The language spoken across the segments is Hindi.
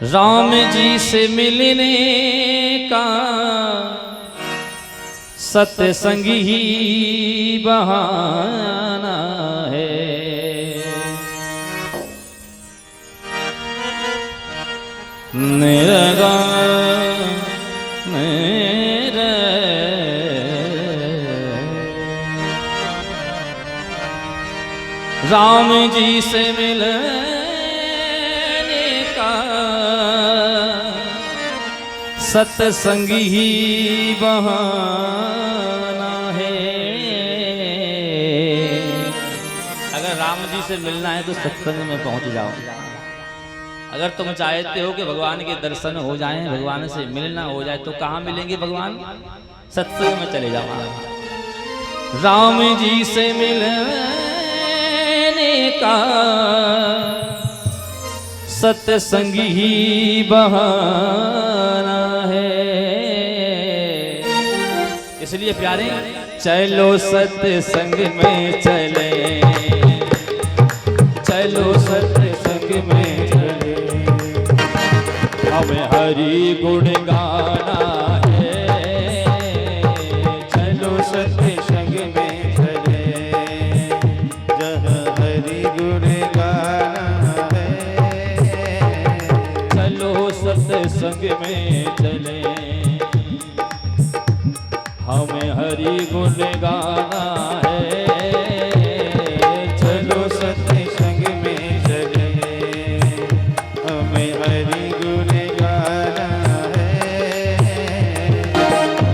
राम जी से मिलने का सत्संग ही बहाना है। निरगा राम जी से मिलने का सत्संग ही बहाना है। अगर राम जी से मिलना है तो सत्संग में पहुंच जाओ। अगर तुम चाहते हो कि भगवान के दर्शन हो जाएं, भगवान से मिलना हो जाए, तो कहाँ मिलेंगे भगवान? सत्संग में चले जाओ। राम जी से मिलने का सत्संग ही बहाना है। इसलिए प्यारे, चलो सत्संग में चले, चलो सत्संग में चले, हमें हरि गुण गाना है। चलो सत्संग में चले, जहाँ हरि गुण गाना है। चलो सत्संग में चले, हमें हरि गुण गाना है। चलो सत्संग में चले, हमें हरि गुण गाना है।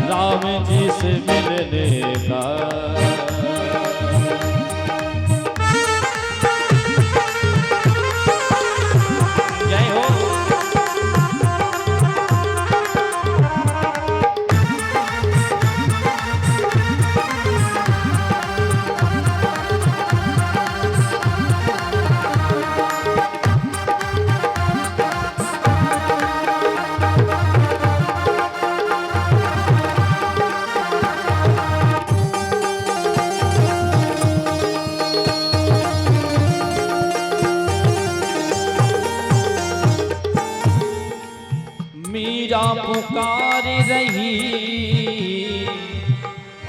राम जी से मिलने का जय हो। मीरा पुकार रही,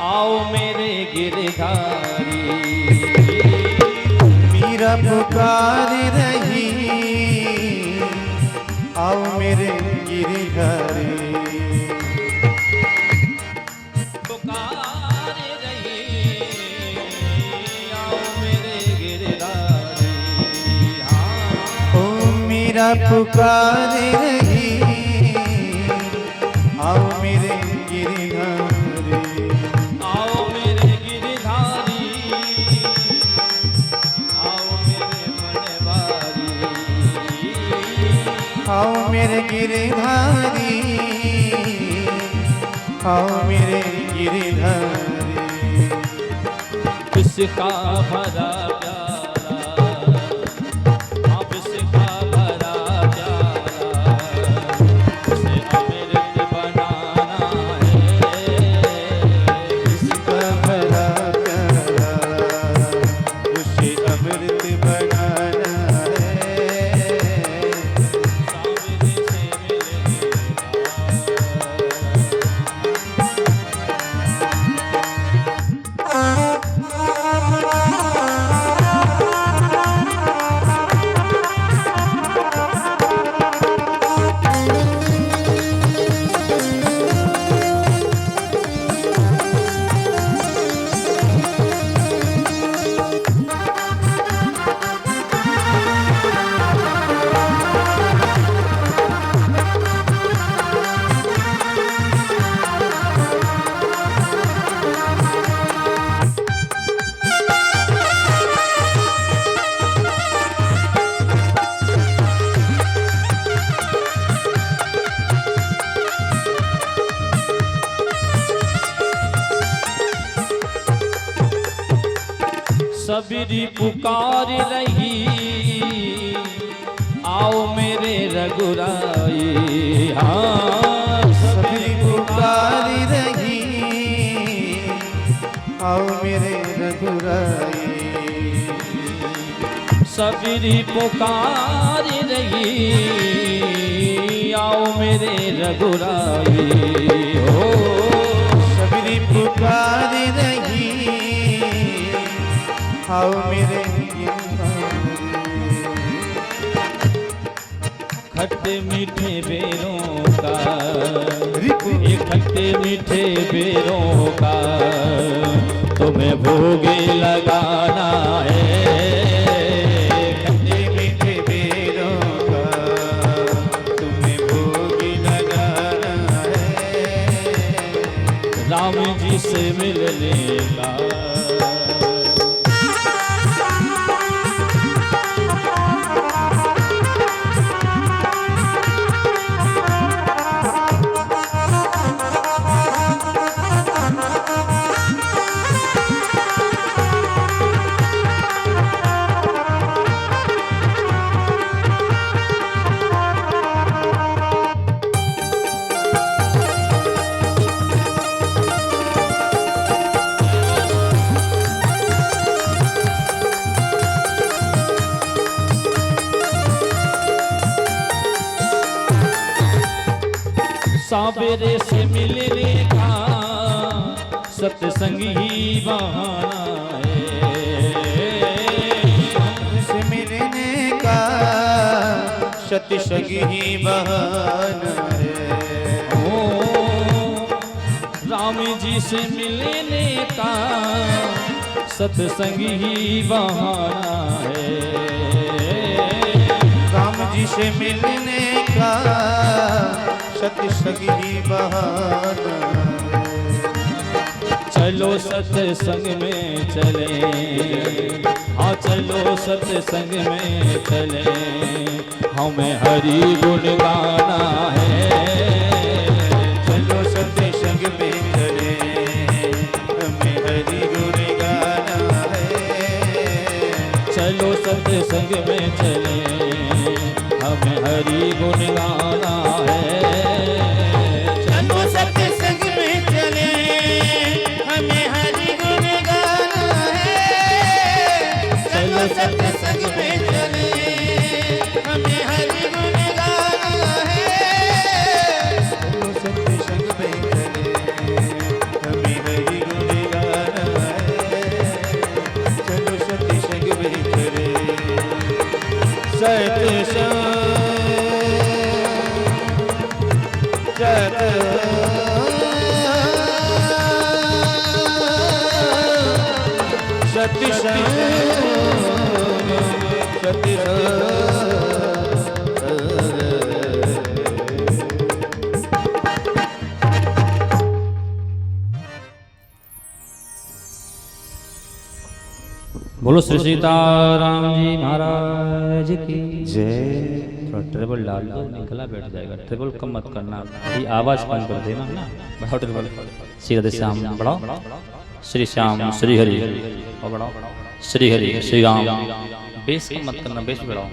आओ मेरे गिरधारी। मीरा पुकार रही, आओ मेरे गिरधारी। पुकार रही, आओ मेरे गिरधारी। हाँ। ओ मीरा पुकार रही, आओ मेरे गिरधारी। आओ मेरे गिरधारी, आओ मेरे मनवारी। आओ मेरे गिरधारी, आओ मेरे गिरधारी। किसका भरा प्यारा, हाँ किसका भरा प्यारा, उसे अमृत बनाना है। किसका भला प्यारा, उसे अमृत बनाना है। सावरी से मिलने सबरी पुकार रही, आओ मेरे रघुराई। हाँ सबरी पुकार रही, आओ मेरे रघुराई। सबरी पुकार रही, आओ मेरे रघुराई हो। सबरी पुकार रही आओ मेरे खट्टे मीठे बेरों का, ये खट्टे मीठे बेरों का तुम्हें भोग लगाना है। खट्टे मीठे बेरों का तुम्हें भोग लगाना है। राम जी से मिलने का सवेरे से मिलने का सत्संग ही बहाना है। से मिलने का सत्संग ही बहाना है। ओ राम जी से मिलने का सत्संग ही बहाना है। राम जी से मिलने का सत्संग ही बहाना है। चलो सत्संग में चले, हाँ चलो सत्संग में चले, हमें हरि गुण गाना है। चलो सत्संग में चले हमें हरि गुण गाना है। चलो सत्संग में चले, हमें हरि गुण गाना है। चलो सत्संग में चले हमें हरि गुण गाना है। चलो सत्संग में चले हमें हरि गुण गाना है। चलो सत्संग में चले हमें हरि गुण गाना है। चलो सत्संग में चले सत्संग बोलो श्री सीताराम जी महाराज की जय। थोड़ा ट्रेबल डाल दो, निकला बैठ जाएगा। ट्रेबल कम मत करना, ये आवाज कम कर देना ना। बढ़ाओ ट्रेबल, श्री श्याम बढ़ाओ, श्री श्याम श्री हरि और बढ़ाओ, श्री हरि श्री राम। बेस कम मत करना, बेस बढ़ाओ।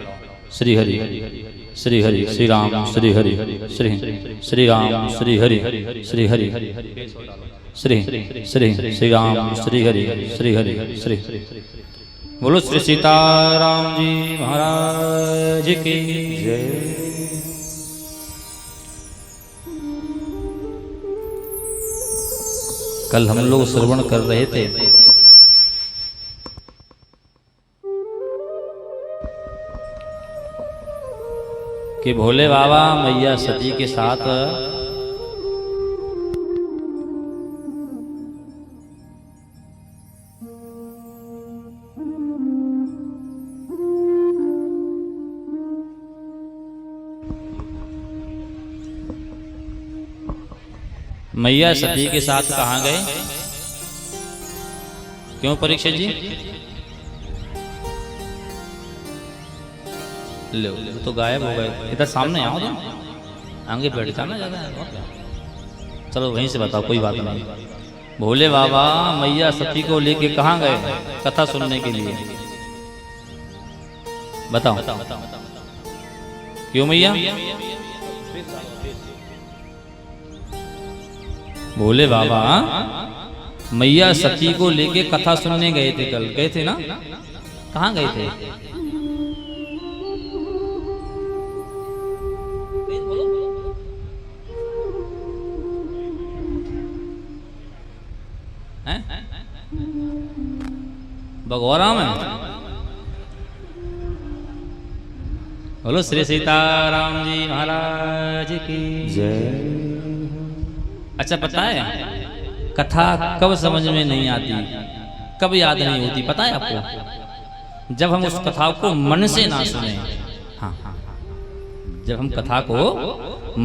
श्री हरि श्री हरि श्री राम श्री हरि श्री राम श्री हरि श्री हरि श्री श्री श्री राम श्री हरि श्री हरि श्री। बोलो श्री सीताराम जी महाराज की जय। कल हम लोग श्रवण कर रहे थे कि भोले बाबा मैया सती के साथ मैया सती के साथ कहाँ गए? क्यों परीक्षित जी? लो तो गायब हो गए। इधर सामने आओ तो आगे बैठ जाना ज्यादा है। चलो वहीं से बताओ, कोई बात नहीं। भोले बाबा मैया सती को लेके कहाँ गए कथा सुनने के लिए? बताओ क्यों मैया? भोले बाबा मैया सती को लेके कथा सुनने गए थे। कल गए थे ना? कहाँ गए थे? भगोरा में। बोलो श्री सीताराम जी महाराज की जय। अच्छा पता है कथा कब समझ में नहीं आती, कब याद नहीं होती, पता है आपको? जब हम उस कथा को मन से ना सुने। हाँ, जब हम कथा को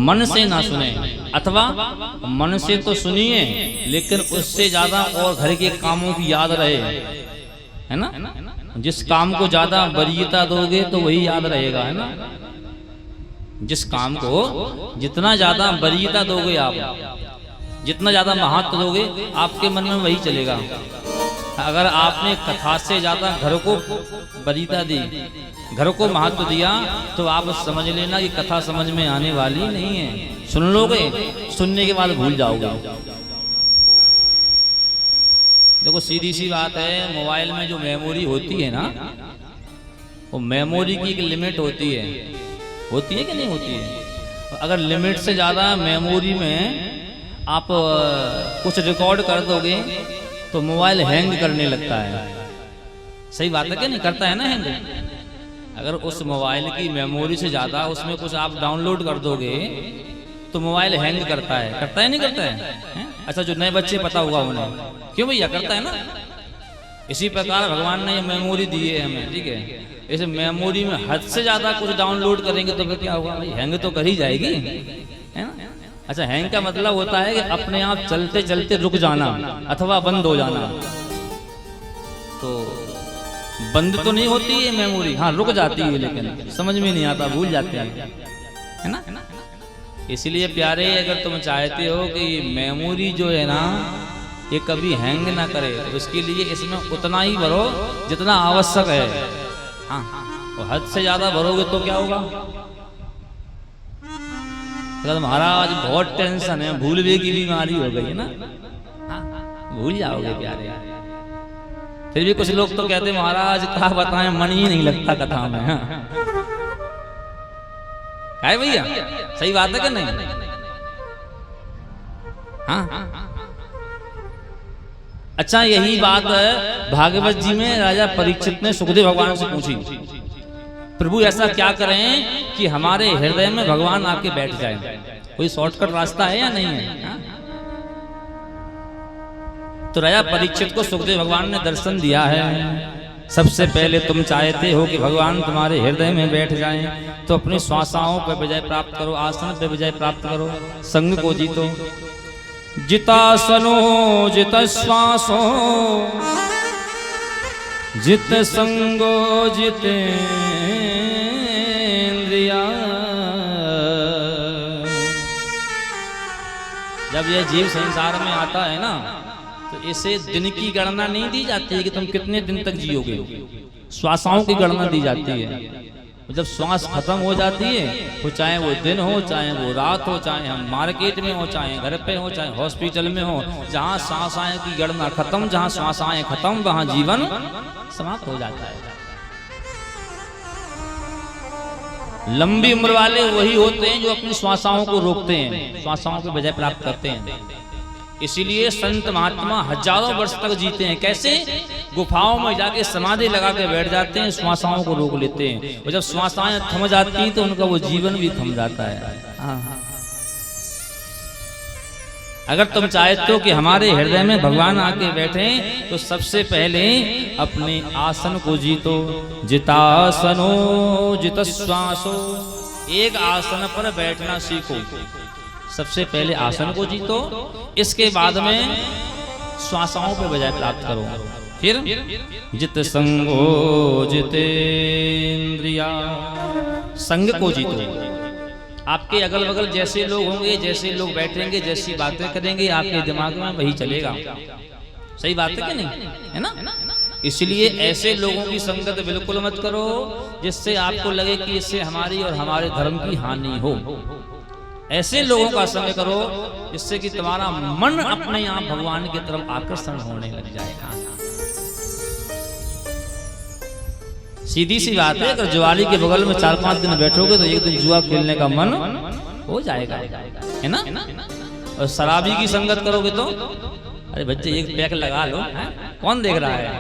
मन से ना सुने, अथवा मन से तो सुनिए लेकिन उससे ज्यादा और घर के कामों की याद रहे, है ना? जिस काम को ज्यादा वरीयता दोगे तो वही याद रहेगा, है ना? जिस काम को जितना ज्यादा वरीयता दोगे आप, जितना ज्यादा महत्व दोगे, आपके मन में वही चलेगा। अगर आपने कथा से ज्यादा घर को वरीयता दी, घर को महत्व दिया, तो आप समझ लेना कि कथा समझ में आने वाली नहीं है। सुन लोगे, सुनने के बाद भूल जाओगे। देखो सीधी सी बात है, मोबाइल में जो मेमोरी होती है ना, वो मेमोरी की एक लिमिट होती है कि नहीं होती है? अगर लिमिट से ज्यादा मेमोरी में आप कुछ रिकॉर्ड कर दोगे तो मोबाइल हैंग करने लगता है। सही बात है कि नहीं? करता है ना हैंग। अगर उस मोबाइल की मेमोरी से ज्यादा उसमें कुछ आप डाउनलोड कर दोगे तो मोबाइल हैंग करता है नहीं करता है? अच्छा, जो नए बच्चे पता होगा उन्हें, क्यों भैया करता है ना। इसी प्रकार भगवान ने ये मेमोरी दी है हमें, ठीक है? इस मेमोरी में हद से ज्यादा कुछ डाउनलोड करेंगे तो फिर क्या होगा भाई? हैंग तो कर ही जाएगी, है ना? अच्छा, हैंग का मतलब होता है कि अपने आप चलते चलते रुक जाना अथवा बंद हो जाना। तो बंद तो नहीं होती है मेमोरी, हाँ रुक जाती है, लेकिन समझ में नहीं आता, भूल जाते हैं, है ना? इसलिए प्यारे, अगर तुम चाहते हो कि मेमोरी जो है ना ये कभी हैंग ना करे, तो इसके लिए इसमें उतना ही भरो जितना आवश्यक है। हाँ, और हद से ज्यादा भरोगे तो क्या होगा? अगर महाराज बहुत टेंशन है, भूलने की बीमारी हो गई है ना, हाँ, भूल जाओगे प्यारे। फिर भी कुछ लोग तो कहते महाराज क्या बताएं, मन ही नहीं लगता कथा में। हाँ है भैया, सही बात है कि नहीं? हाँ, अच्छा यही बात भागवत जी में राजा परीक्षित ने सुखदेव भगवान से पूछी, प्रभु ऐसा क्या करें कि हमारे हृदय में भगवान आके बैठ जाए? कोई शॉर्टकट रास्ता है या नहीं है? हाँ? तो राजा परीक्षित को सुखदेव भगवान ने दर्शन दिया है। सबसे पहले तुम चाहते हो कि भगवान तुम्हारे हृदय में बैठ जाएं, तो अपनी श्वासाओं पर विजय प्राप्त करो, आसन पर विजय प्राप्त करो, संग को जीतो। जितासनो जित श्वासो जित संगो जितेन्द्रिया। जब यह जीव संसार में आता है ना, तो इसे दिन की गणना नहीं दी जाती है कि तुम कितने दिन तक जियोगे, श्वासों की गणना दी जाती है। जब श्वास खत्म हो जाती है, तो चाहे वो दिन हो, चाहे वो रात हो, चाहे हम मार्केट में हो, चाहे घर पे हो, चाहे हॉस्पिटल में हो, जहाँ श्वासाएं की गणना खत्म, जहाँ श्वासाएं खत्म, वहाँ जीवन समाप्त हो जाता है। लंबी उम्र वाले वही होते हैं जो अपनी श्वासाओं को रोकते हैं, श्वासाओं की विजय प्राप्त करते हैं। इसीलिए संत महात्मा हजारों वर्ष तक जीते हैं। कैसे? गुफाओं में जाके समाधि लगा के बैठ जाते हैं, श्वासाओं को रोक लेते हैं, और जब श्वासाएं थम जाती हैं तो उनका वो जीवन भी थम जाता है। अगर तुम चाहते हो कि हमारे हृदय में भगवान आके बैठे, तो सबसे पहले अपने आसन को जीतो। जितासनो जित श्वासो, एक आसन पर बैठना सीखो। सबसे पहले आसन को जीतो, इसके बाद में श्वासाओं पर विजय प्राप्त करो। फिर जित संगो जितेन्द्रिया, संग को जीतो। आपके अगल बगल जैसे लोग होंगे, जैसे लोग बैठेंगे, जैसी बातें करेंगे, आपके दिमाग में वही चलेगा। सही बात है कि नहीं? है ना? इसलिए ऐसे लोगों की संगत बिल्कुल मत करो जिससे आपको लगे कि इससे हमारी और हमारे धर्म की हानि हो। ऐसे लोगों का संग करो जिससे कि तुम्हारा मन अपने आप भगवान की तरफ आकर्षण होने लग जाएगा। सीधी सी बात है, अगर जुआरी के बगल में 4-5 दिन बैठोगे तो एक दिन जुआ खेलने का मन हो जाएगा, है ना? और शराबी की संगत करोगे तो अरे बच्चे एक पैक लगा लो, कौन देख रहा है?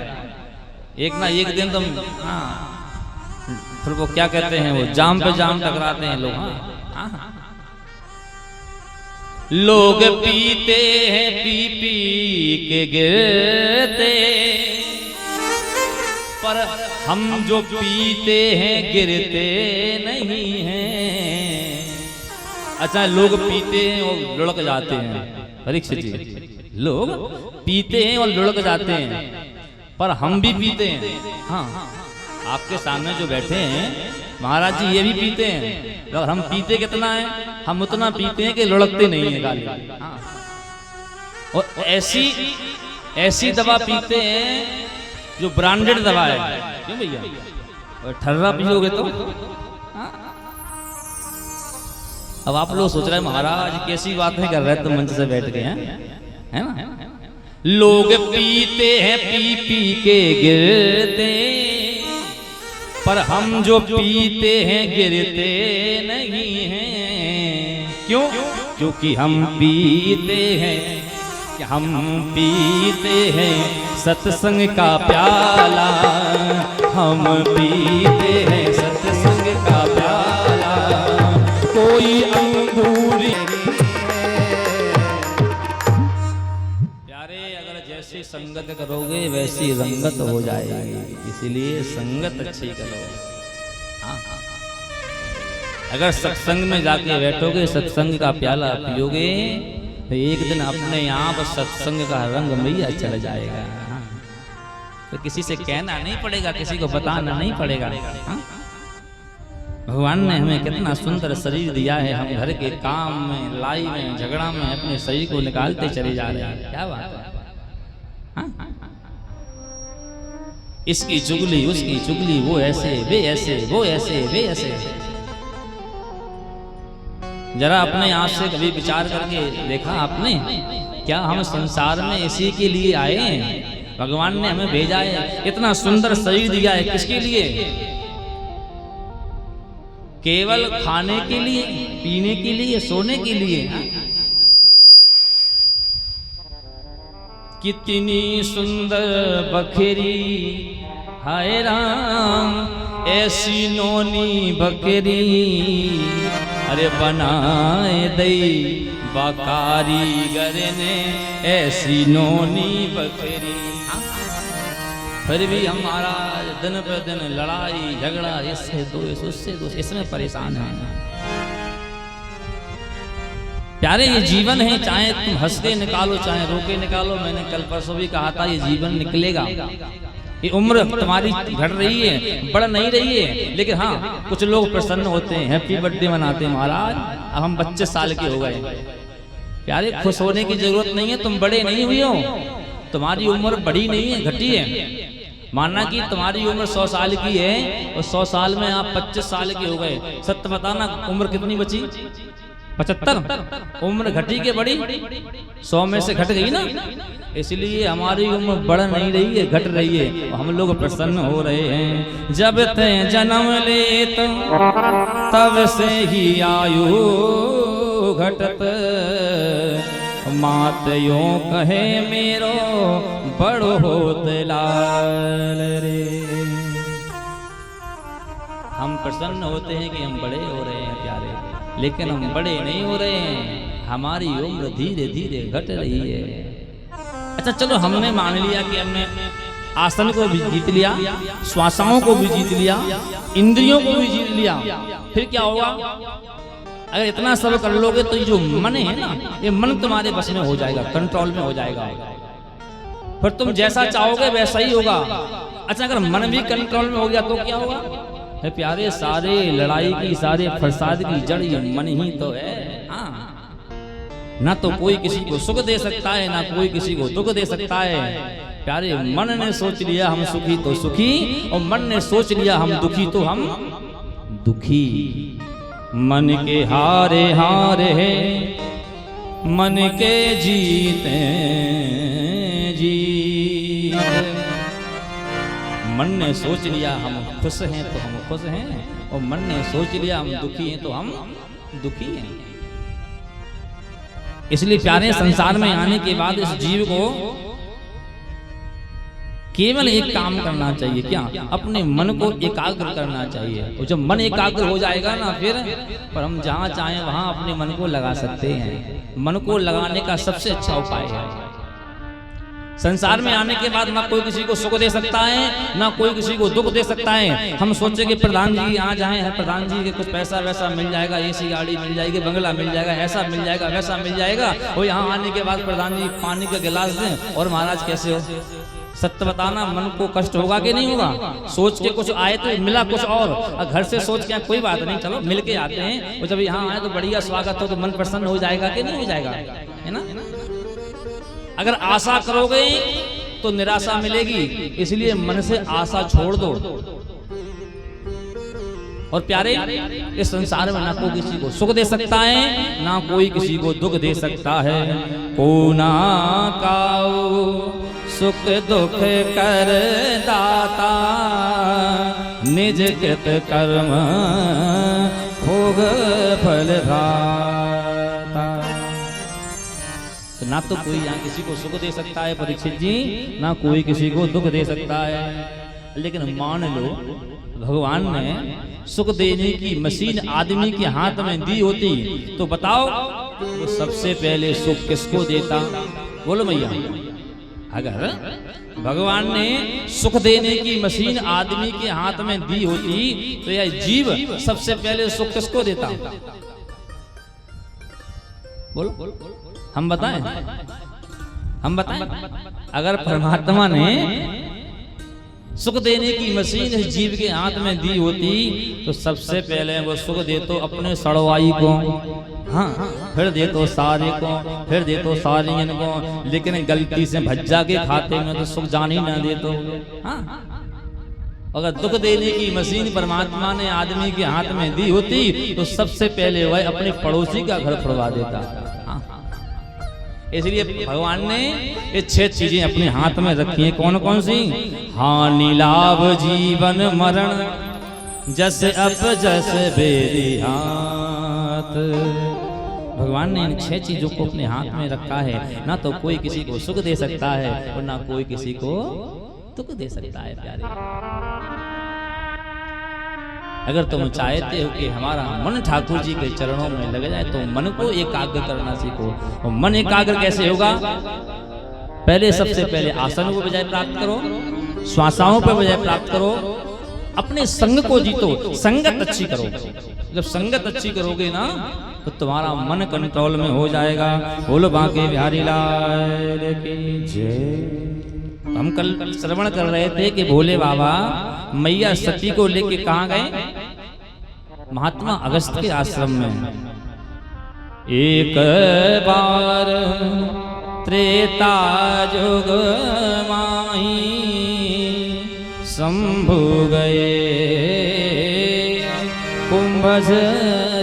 एक ना एक दिन तुम, हाँ, फिर वो क्या कहते हैं, वो जाम पे जाम टकराते हैं लोग। हाँ, हाँ। लोग पीते हैं पी पी के गिरते, पर हम जो पीते हैं गिरते नहीं हैं। अच्छा, लोग पीते हैं और लुढ़क जाते हैं, परीक्षित जी, लोग पीते हैं और लुढ़क जाते हैं, पर हम भी पीते हैं। हाँ, आपके सामने जो बैठे हैं महाराज जी, ये भी पीते हैं, और हम पीते कितना है, हम उतना पीते हैं कि लुढ़कते नहीं है गाली। हाँ। और ऐसी दवा पीते हैं जो ब्रांडेड दवा है, क्यों भैया, और ठर्रा पियोगे तो। अब आप लोग सोच रहे हैं महाराज कैसी बातें कर रहे हैं तुम मंच से बैठ के, है ना। लोग पीते हैं पी पी के गिरते, पर हम जो पीते हैं गिरते नहीं हैं। क्यों? क्योंकि हम पीते हैं सत्संग का प्याला, हम पीते हैं सत्संग का प्याला। कोई अंगूरी प्यारे, अगर जैसी संगत करोगे वैसी रंगत हो जाएगी, इसीलिए संगत अच्छी करो। हाँ, अगर सत्संग में जाके बैठोगे, सत्संग का प्याला पियोगे, तो एक दिन अपने आप सत्संग का रंग मैया चढ़ जाएगा। तो किसी से कहना नहीं पड़ेगा, किसी को बताना नहीं पड़ेगा। भगवान ने हमें कितना सुंदर शरीर दिया है, हम घर के काम में, लाई में, झगड़ा में अपने शरीर को निकालते चले जा रहे हैं। क्या बात है। इसकी चुगली, उसकी चुगली, वो ऐसे, वे ऐसे, वो ऐसे, वे ऐसे। जरा अपने आप से कभी विचार करके देखा आपने, क्या हम संसार में इसी के लिए आए हैं? भगवान ने हमें भेजा है, इतना सुंदर शरीर दिया है, किसके लिए? केवल खाने के लिए, पीने के लिए, सोने के लिए? कितनी सुंदर बखेरी, हाय राम, ऐसी नोनी बकरी, अरे बनाए दई बाकारीगर ने ऐसी नोनी बकरी। फिर भी हमारा दिन पे दिन लड़ाई झगड़ा, इससे दो, उससे दो, इसमें परेशान है। प्यारे, ये जीवन है, चाहे तुम हंस के निकालो चाहे रो के निकालो। मैंने कल परसों भी कहा था, ये जीवन निकलेगा। ये उम्र तुम्हारी घट रही है, बढ़ नहीं रही है, लेकिन हाँ, कुछ लोग प्रसन्न होते हैं, हैप्पी बर्थडे मनाते हैं, महाराज अब हम 25 साल के हो गए। प्यारे, खुश होने की जरूरत नहीं है, तुम बड़े नहीं हुए हो, तुम्हारी उम्र बढ़ी नहीं है, घटी है। मानना कि तुम्हारी उम्र 100 साल की है और 100 साल में आप 25 साल के हो गए। सत्य बताना, उम्र कितनी बची? 75। उम्र घटी के बड़ी? 100 में से घट गई ना। इसलिए हमारी उम्र बढ़ नहीं रही है, घट रही है, हम लोग प्रसन्न हो रहे हैं। जब ते जन्म ले तब से ही आयु घटत, मात यों कहे मेरो बड़ो होत लाल रे। हम प्रसन्न होते हैं कि हम बड़े हो रहे हैं प्यारे, लेकिन हम बड़े नहीं हो रहे हैं, हमारी उम्र धीरे धीरे घट रही है। अच्छा चलो, हमने मान लिया कि हमने आसन को भी जीत लिया, श्वासाओं को भी जीत लिया, इंद्रियों को भी जीत लिया, फिर क्या होगा? अगर इतना सब कर लोगे तो ये जो मन है ना, ये मन तुम्हारे बस में हो जाएगा, कंट्रोल में हो जाएगा, फिर तुम जैसा चाहोगे वैसा ही होगा। अच्छा, अगर मन भी कंट्रोल में हो गया तो क्या होगा? है प्यारे, सारे लड़ाई की, सारे फसाद की जड़ ये मन ही तो है। हाँ, ना तो कोई किसी को सुख दे सकता है, ना कोई किसी को दुख दे सकता है। प्यारे, मन ने सोच लिया हम सुखी तो सुखी, और मन ने सोच लिया हम दुखी तो हम दुखी। मन के हारे हारे है, मन के जीते जीत। मन ने सोच लिया हम खुश हैं तो हम खुश हैं, और मन ने सोच लिया हम दुखी हैं तो हम दुखी हैं। इसलिए प्यारे, संसार में आने के बाद इस जीव को केवल एक काम करना चाहिए, क्या? अपने मन को एकाग्र करना चाहिए। और जब मन एकाग्र हो जाएगा ना, फिर पर हम जहाँ चाहें वहाँ अपने मन को लगा सकते हैं। मन को लगाने का सबसे अच्छा उपाय है। संसार में आने के बाद ना कोई किसी को सुख दे सकता है, ना कोई किसी को दुख दे सकता है। हम सोचे कि प्रधान जी यहाँ जाए, प्रधान जी के कुछ पैसा वैसा मिल जाएगा, ऐसी गाड़ी मिल जाएगी, बंगला मिल जाएगा, ऐसा मिल जाएगा, वैसा मिल जाएगा। और यहाँ आने के बाद प्रधान जी पानी का गिलास दें और महाराज कैसे हो? सत्य बताना, मन को कष्ट होगा कि नहीं होगा? सोच के कुछ आए तो मिला कुछ और घर से सोच के कोई बात नहीं, चलो मिल के आते हैं, और जब यहाँ आए तो बढ़िया स्वागत हो तो मन प्रसन्न हो जाएगा कि नहीं हो जाएगा, है ना? अगर आशा करोगे तो निराशा मिलेगी, इसलिए मन से आशा छोड़ दो। और प्यारे, इस संसार में ना कोई किसी को सुख दे सकता है, ना कोई किसी को दुख दे सकता है। को ना काऊ सुख दुख कर दाता, निज कृत कर्म भोग फल भाता। तो ना तो कोई यहाँ किसी को सुख दे सकता है परीक्षित जी, ना कोई किसी को दुख दे सकता है। लेकिन मान लो भगवान ने सुख देने की मशीन आदमी के हाथ में दी होती, तो बताओ वो सबसे पहले सुख किसको देता? बोलो भैया। अगर भगवान ने सुख देने की मशीन आदमी के हाथ में दी होती, तो यह जीव सबसे पहले सुख किसको देता? बोलो, हम बताएं? हम बताएं? अगर परमात्मा ने सुख देने की मशीन इस जीव के हाथ में दी होती, तो सबसे पहले वो सुख दे तो अपने सड़वाई को, हाँ, फिर दे तो सारे को, फिर दे तो सारियन को। लेकिन गलती से भज्जा के खाते में तो सुख जान ही ना दे तो, हाँ। अगर दुख देने की मशीन परमात्मा ने आदमी के हाथ में दी होती, तो सबसे पहले वह अपने पड़ोसी का घर फोड़वा देता। इसलिए भगवान ने ये 6 चीजें अपने हाथ में रखी हैं। कौन कौन सी? हानि लाभ जीवन मरण, जस अप जस बेरी हाथ। भगवान ने इन 6 चीजों को अपने हाथ में रखा है। ना तो कोई किसी को सुख दे सकता है और ना कोई किसी को दुख दे सकता है। प्यारे, अगर तुम चाहते हो कि हमारा मन ठाकुर जी के चरणों में लग जाए, तो मन को एकाग्र करना सीखो। और मन एकाग्र कैसे होगा? पहले सबसे पहले आसन को विजय प्राप्त करो, श्वासाओं पर विजय प्राप्त करो, अपने संग को जीतो, संगत अच्छी करो। जब संगत अच्छी करोगे ना, तो तुम्हारा मन कंट्रोल में हो जाएगा। बोलो बांके बिहारी लाल की जय। हम कल श्रवण कर रहे थे कि भोले बाबा मैया सती को लेके कहाँ गए? महात्मा अगस्त के आश्रम में। एक बार त्रेता जुग माही, शंभु गए कुंभज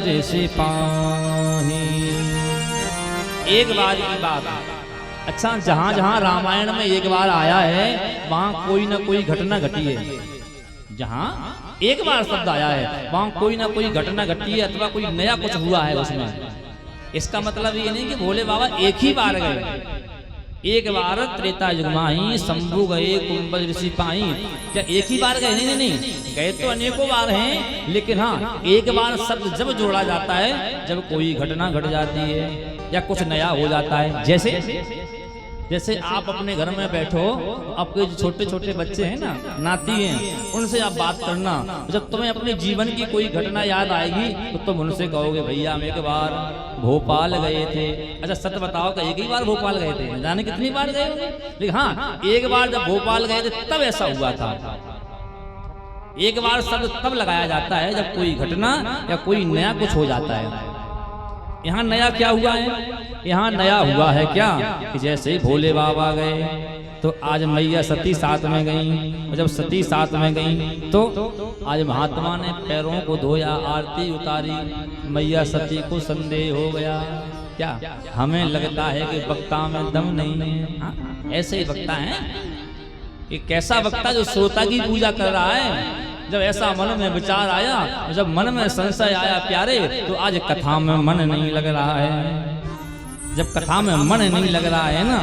ऋषि पाही। एक बार की बात। अच्छा, जहां जहां रामायण में एक बार आया है, वहां कोई ना कोई घटना घटी है। जहां एक बार शब्द आया है, वहां कोई ना कोई घटना घटी है, अथवा कोई नया कुछ हुआ है उसमें। इसका मतलब ये नहीं कि भोले बाबा एक ही बार गए। एक बार त्रेता युग माही, शंभु गए कुंभज ऋषि पाई। क्या एक ही बार गए? नहीं नहीं, गए तो अनेकों बार हैं, लेकिन हाँ, एक बार शब्द जब जोड़ा जाता है जब कोई घटना घट जाती है या कुछ नया हो जाता है। जैसे आप अपने घर में बैठो, आपके जो छोटे छोटे बच्चे हैं ना, नाती हैं, उनसे आप बात करना। जब तुम्हें अपने जीवन की कोई घटना याद आएगी, तो तुम उनसे कहोगे भैया हम एक बार भोपाल गए थे। अच्छा सच बताओ कि एक ही बार भोपाल गए थे? जाने कितनी बार गए होंगे, लेकिन हाँ, एक बार जब भोपाल गए थे तब ऐसा हुआ था। एक बार शब्द तब लगाया जाता है जब कोई घटना या कोई नया कुछ हो जाता है। यहाँ नया क्या हुआ है? यहाँ नया हुआ है क्या कि जैसे भोले बाबा गए, तो आज मैया सती साथ में गई। और जब सती साथ में गई, तो आज महात्मा ने पैरों को धोया, आरती उतारी। मैया सती को संदेह हो गया। क्या हमें लगता है कि वक्ता में दम नहीं है? हाँ, ऐसे ही वक्ता है। ये कैसा वक्ता जो श्रोता की पूजा कर रहा है। जब ऐसा मन में विचार आया, जब मन में संशय आया प्यारे, तो आज कथा में मन नहीं लग रहा है। जब कथा में मन नहीं लग रहा है ना,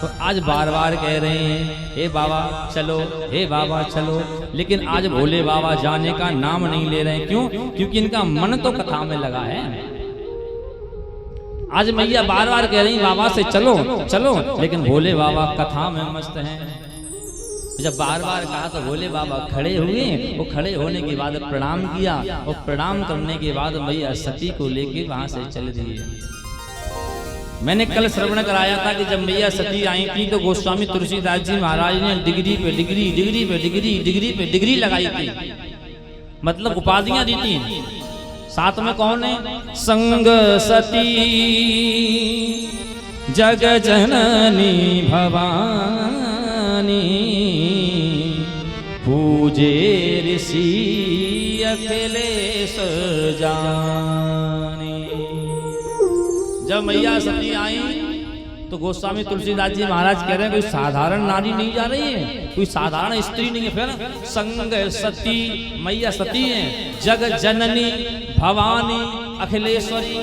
तो आज बार बार कह रहे हैं हे बाबा चलो, हे बाबा चलो, लेकिन आज भोले बाबा जाने का नाम नहीं ले रहे हैं। क्यों? क्योंकि इनका मन तो कथा में लगा है। आज मैया बार बार कह रही बाबा से चलो चलो, लेकिन भोले बाबा कथा में मस्त हैं। जब बार बार कहा तो भोले बाबा खड़े हुए। वो खड़े होने के बाद प्रणाम किया, और प्रणाम करने के बाद मैया सती को लेके वहां से चल दिए। मैंने कल श्रवण कराया था कि जब मैया सती आई थी तो गोस्वामी तुलसीदास जी महाराज ने डिग्री पे डिग्री, डिग्री पे डिग्री, डिग्री पे डिग्री लगाई थी, मतलब उपाधियां दी थी। साथ में कौन है? संग सती जग जननी भवानी, पूजे ऋषि अखिलेश जानी। जब मैया सती आई तो गोस्वामी तुलसीदास जी महाराज कह रहे हैं कोई साधारण नारी नहीं जा रही है, कोई साधारण स्त्री नहीं है। फिर संग सती, मैया सती है, जग जननी भवानी अखिलेश्वरी।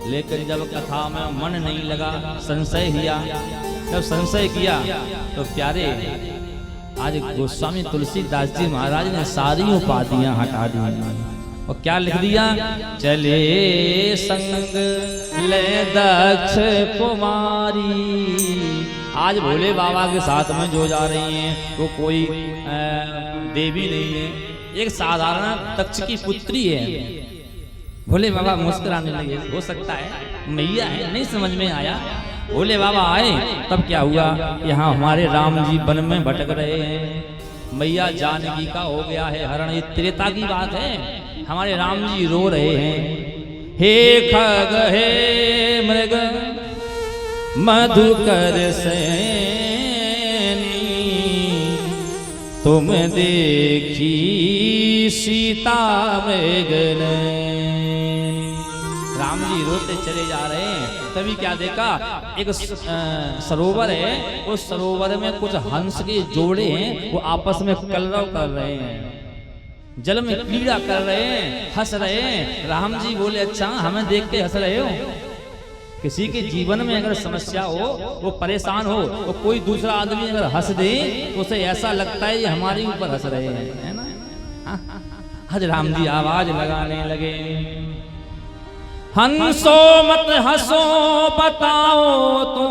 लेकिन जब कथा में मन नहीं लगा, संशय किया। जब संशय किया तो प्यारे आज गोस्वामी तुलसीदास जी महाराज ने सारी उपाधियां हटा दी और क्या लिख दिया? चले संग ले दक्ष कुमारी। आज भोले बाबा के साथ में जो जा रही हैं वो कोई देवी नहीं है, एक साधारण दक्ष की पुत्री है। भोले बाबा मुस्कुराने लगे। हो सकता है मैया है, नहीं समझ में आया। भोले बाबा आए तब क्या हुआ? यहाँ हमारे राम जी वन में भटक रहे हैं, मैया जानकी का हो गया है हरण। ये त्रेता की बात है। हमारे राम जी रो रहे हैं, हे खग हे मृग मधुकर सैनी, तुम देखी सीता मृगनयनी। राम जी रोते चले जा रहे हैं। तभी क्या देखा? एक सरोवर है, उस सरोवर में कुछ हंस के जोड़े हैं, वो आपस में कलरव कर रहे हैं, जल में क्रीड़ा कर रहे हैं, हंस रहे हैं। राम जी बोले अच्छा हमें देख के हंस रहे हो? किसी के जीवन में अगर समस्या हो, वो परेशान हो, तो कोई दूसरा आदमी अगर हंस दे तो उसे ऐसा लगता है ये हमारे ऊपर हंस रहे हैं, है ना? आज राम जी आवाज लगाने लगे, हंसो मत हंसो बताओ तो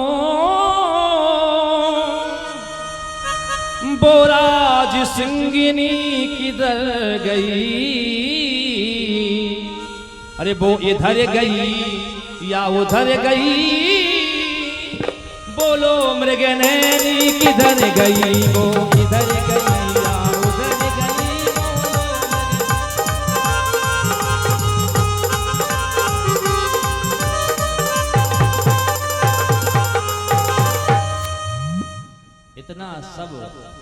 बोराज सिंगिनी किधर गई? अरे वो इधर गई या उधर गई? बोलो मृगनयनी किधर गई? वो किधर गई या उधर गई? इतना सब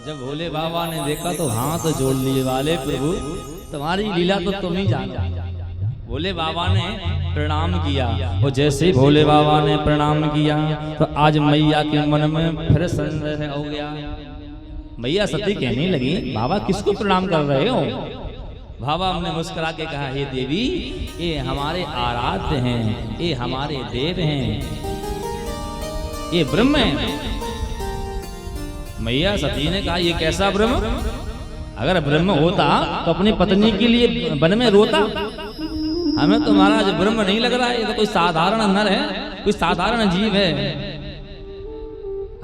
जब भोले बाबा ने देखा तो हाथ जोड़ लिए, वाले प्रभु तुम्हारी लीला तो तुम ही जानो। भोले बाबा ने प्रणाम किया, और जैसे ही भोले बाबा ने प्रणाम किया तो आज मैया के मन में फिर संदेह हो गया। मैया सती कहने लगी बाबा किसको प्रणाम कर रहे हो? बाबा हमने मुस्कुरा के कहा हे देवी ये हमारे आराध्य हैं, ये हमारे देव हैं, ये ब्रह्म हैं। मैया सती ने कहा ये कैसा ब्रह्म? अगर ब्रह्म होता तो अपनी पत्नी के लिए वन में रोता। हमें तो महाराज ब्रह्म नहीं लग रहा है, ये तो कोई साधारण नर है, कोई साधारण जीव है।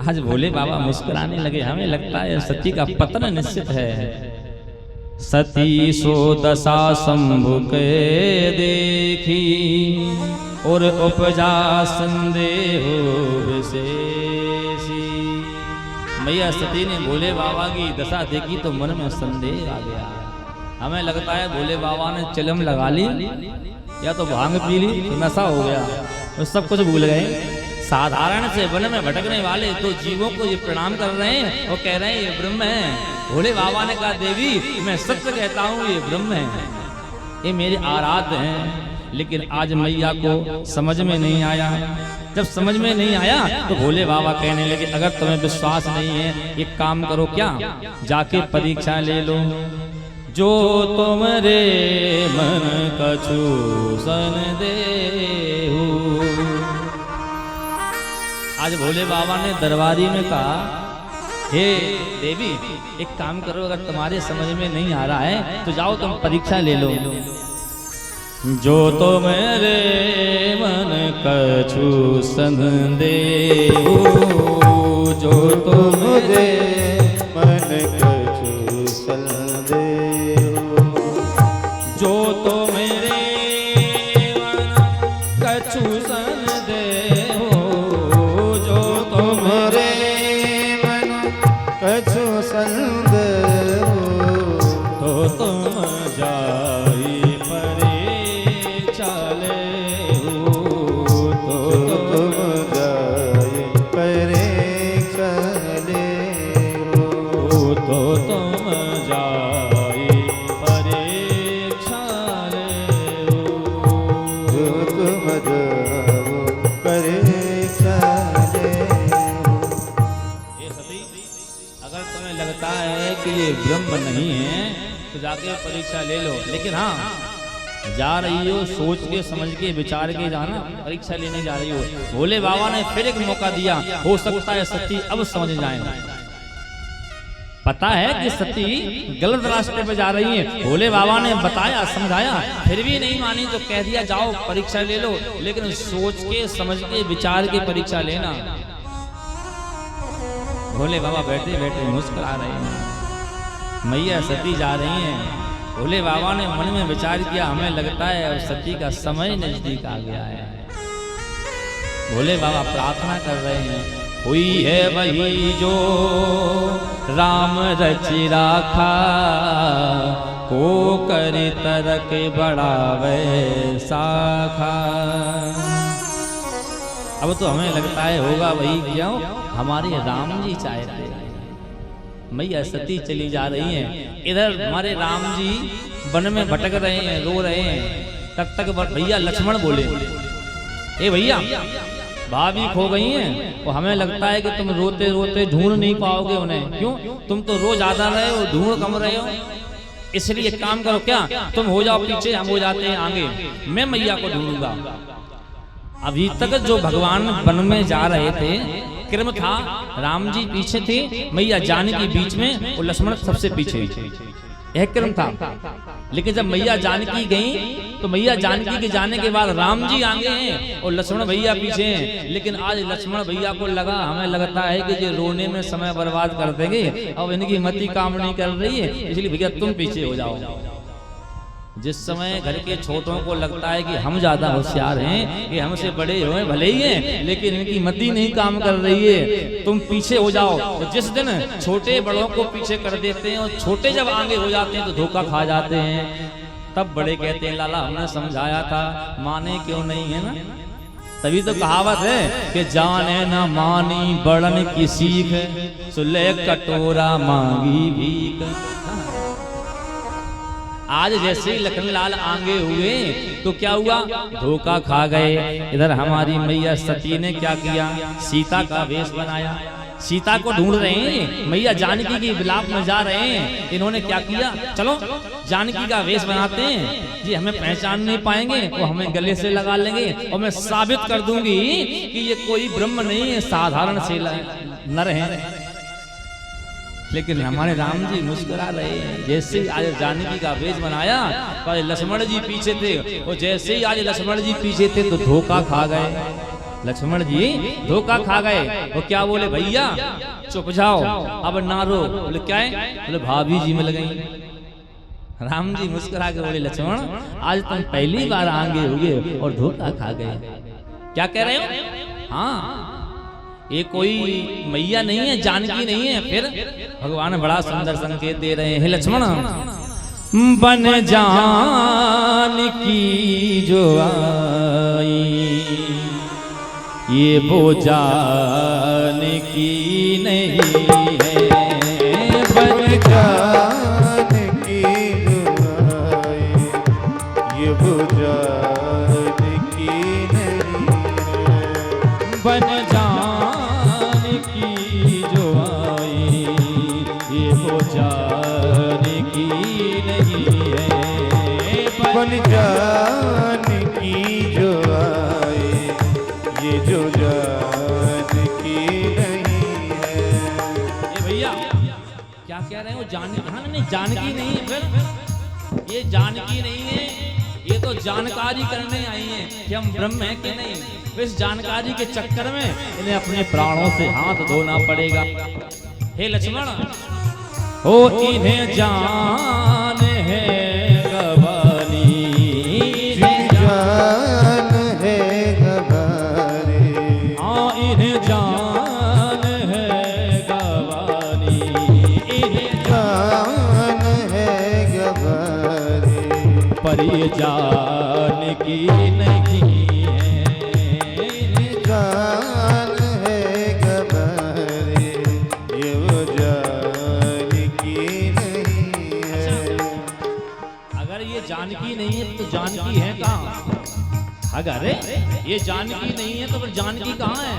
आज भोले बाबा मुस्कुराने लगे, हमें लगता है सती का पतन निश्चित है। सती सो दशा शंभु के देखी, और उपजा संदेह विशेषी। मैया सती ने भोले बाबा की दशा देखी तो मन में संदेह आ गया। हमें लगता है भोले बाबा ने चिलम लगा ली या तो भांग पी ली, तो नशा हो गया, तो सब कुछ भूल गए। साधारण से वन में भटकने वाले तो जीवों को ये प्रणाम कर रहे हैं और कह रहे हैं ये ब्रह्म है। भोले बाबा ने कहा देवी मैं सत्य कहता हूँ ये ब्रह्म है, ये मेरे आराध्य हैं। लेकिन आज मैया को समझ में नहीं आया। जब समझ में नहीं आया तो भोले बाबा कहने लगे अगर तुम्हें विश्वास नहीं है एक काम करो, क्या जाके परीक्षा ले लो, जो तुमरे मन कछु सन देहु, आज भोले बाबा ने दरबारी में कहा, हे देवी एक काम करो, अगर तुम्हारे समझ में नहीं आ रहा है तो जाओ तुम परीक्षा ले लो। जो तो मेरे मन कछु संदेहो, जो तो मेरे मन कछु संदेहो, जो तो मेरे मन कछु संदेहो, जो तो मेरे मन कछु संदेहो, तो तुम जाई परीक्षा लेहो, तो तुम जाए परीक्षा लेहो, तो तुम जाई परीक्षा लेहो। जो तुम जाओ परीक्षा लेहो। ये सती, अगर तुम्हें लगता है कि ये ब्रह्म नहीं है तो जाके परीक्षा ले लो, लेकिन हाँ जा रही हो सोच के समझ के विचार के जाना, परीक्षा लेने जा रही हो। भोले बाबा ने फिर एक मौका दिया, हो सकता है सती अब समझ जाए। पता है कि सती गलत रास्ते पे जा रही है, भोले बाबा ने बताया समझाया, फिर भी नहीं मानी तो कह दिया जाओ परीक्षा ले लो, लेकिन सोच के समझ के विचार के परीक्षा लेना। भोले बाबा बैठे बैठे मुस्कुरा रहे हैं, मैया सती जा रही हैं। भोले बाबा ने मन में विचार किया, हमें लगता है अब सती का समय नजदीक आ गया है। भोले बाबा प्रार्थना कर रहे हैं, हुई है वही जो राम रचि राखा, को करे तरक बढ़ावे शाखा। अब तो हमें लगता है होगा वही, क्यों हमारे राम जी चाहते हैं। मैया सती चली जा रही हैं, इधर हमारे राम जी वन में भटक रहे हैं, रो रहे हैं। तब तक भैया लक्ष्मण बोले, ए भैया भाभी खो गई हैं, और हमें लगता है कि तुम रोते रोते ढूंढ नहीं पाओगे उन्हें। क्यों? तुम तो रोज आता रहे हो, ढूंढ कम रहे हो, इसलिए एक काम करो, क्या तुम हो जाओ पीछे, हम हो जाते हैं आगे, मैं मैया को ढूंढूंगा। अभी तक जो भगवान वन में जा रहे थे, क्रम था राम जी पीछे थे, मैया जानकी बीच में और लक्ष्मण सबसे पीछे, यह क्रम था। लेकिन जब मैया जानकी गई तो मैया जानकी के जाने के बाद राम जी आगे हैं और लक्ष्मण भैया पीछे हैं। लेकिन आज लक्ष्मण भैया को लगा, हमें लगता है कि ये रोने में समय बर्बाद कर देंगे, अब इनकी मति काम नहीं कर रही है, इसलिए भैया तुम पीछे हो जाओ। जिस समय घर के छोटों को लगता है कि हम ज्यादा होशियार हैं, ये हमसे बड़े हुए भले ही हैं, लेकिन इनकी मति नहीं काम कर रही है, तुम पीछे हो जाओ। तो जिस दिन छोटे बड़ों को पीछे कर देते हैं और छोटे जब आगे हो जाते हैं तो धोखा खा जाते हैं। तब बड़े कहते हैं, लाला हमने समझाया था, माने क्यों नहीं, है ना। तभी तो कहावत है कि जाने न मानी बड़न की सीख, सुले कटोरा मांगी भीख। आज जैसे ही लखनलाल आगे हुए तो क्या हुआ, धोखा खा गए। इधर हमारी मैया सती ने क्या किया, सीता का वेश बनाया, सीता को ढूंढ रहे हैं, मैया जानकी की विलाप में जा रहे हैं। इन्होंने क्या किया, चलो जानकी का वेश बनाते हैं, जी हमें पहचान नहीं पाएंगे, वो हमें गले से लगा लेंगे और मैं साबित कर दूंगी कि ये कोई ब्रह्म नहीं है, साधारण से नर है। लेकिन हमारे राम जी मुस्कुरा रहे हैं। जैसे ही आज जानकी का वेश बनाया तो लक्ष्मण जी पीछे थे, और जैसे ही आज लक्ष्मण जी पीछे थे तो धोखा खा गए। लक्ष्मण जी धोखा खा गए, वो क्या बोले, भैया चुप जाओ, अब ना रो। बोले क्या है, बोले भाभी जी मिल गई। राम जी मुस्कुरा के बोले, लक्ष्मण आज तुम पहली बार आगे हुए और धोखा खा गए। क्या कह रहे हो, हाँ ये कोई मैया नहीं है, जानकी नहीं है। फिर भगवान बड़ा सुंदर संकेत दे रहे हैं, लक्ष्मण बन जानकी जो आई, ये वो जानकी नहीं है, बन जानकी जो आई, ये वो जानकी नहीं है। बन बन जानकी जो आए, ये जो जानकी वो जानकी, हाँ नहीं जानकी नहीं है, फिर ये जानकी नहीं है, ये तो जानकारी करने आई है कि हम ब्रह्म हैं कि नहीं। तो इस जानकारी के चक्कर में इन्हें अपने प्राणों से हाथ धोना पड़ेगा। हे लक्ष्मण, हो इन्हें जान है गवानी, जान है गवारे, हाँ इन्हें जान है गवानी, इन्हें जान है गवारे, पर ये जान की नहीं है, जान है गवारे, ये वो जान की नहीं है। अगर ये जानकी नहीं है तो जानकी है कहाँ? अगर ये जानकी नहीं है तो फिर जानकी कहाँ है?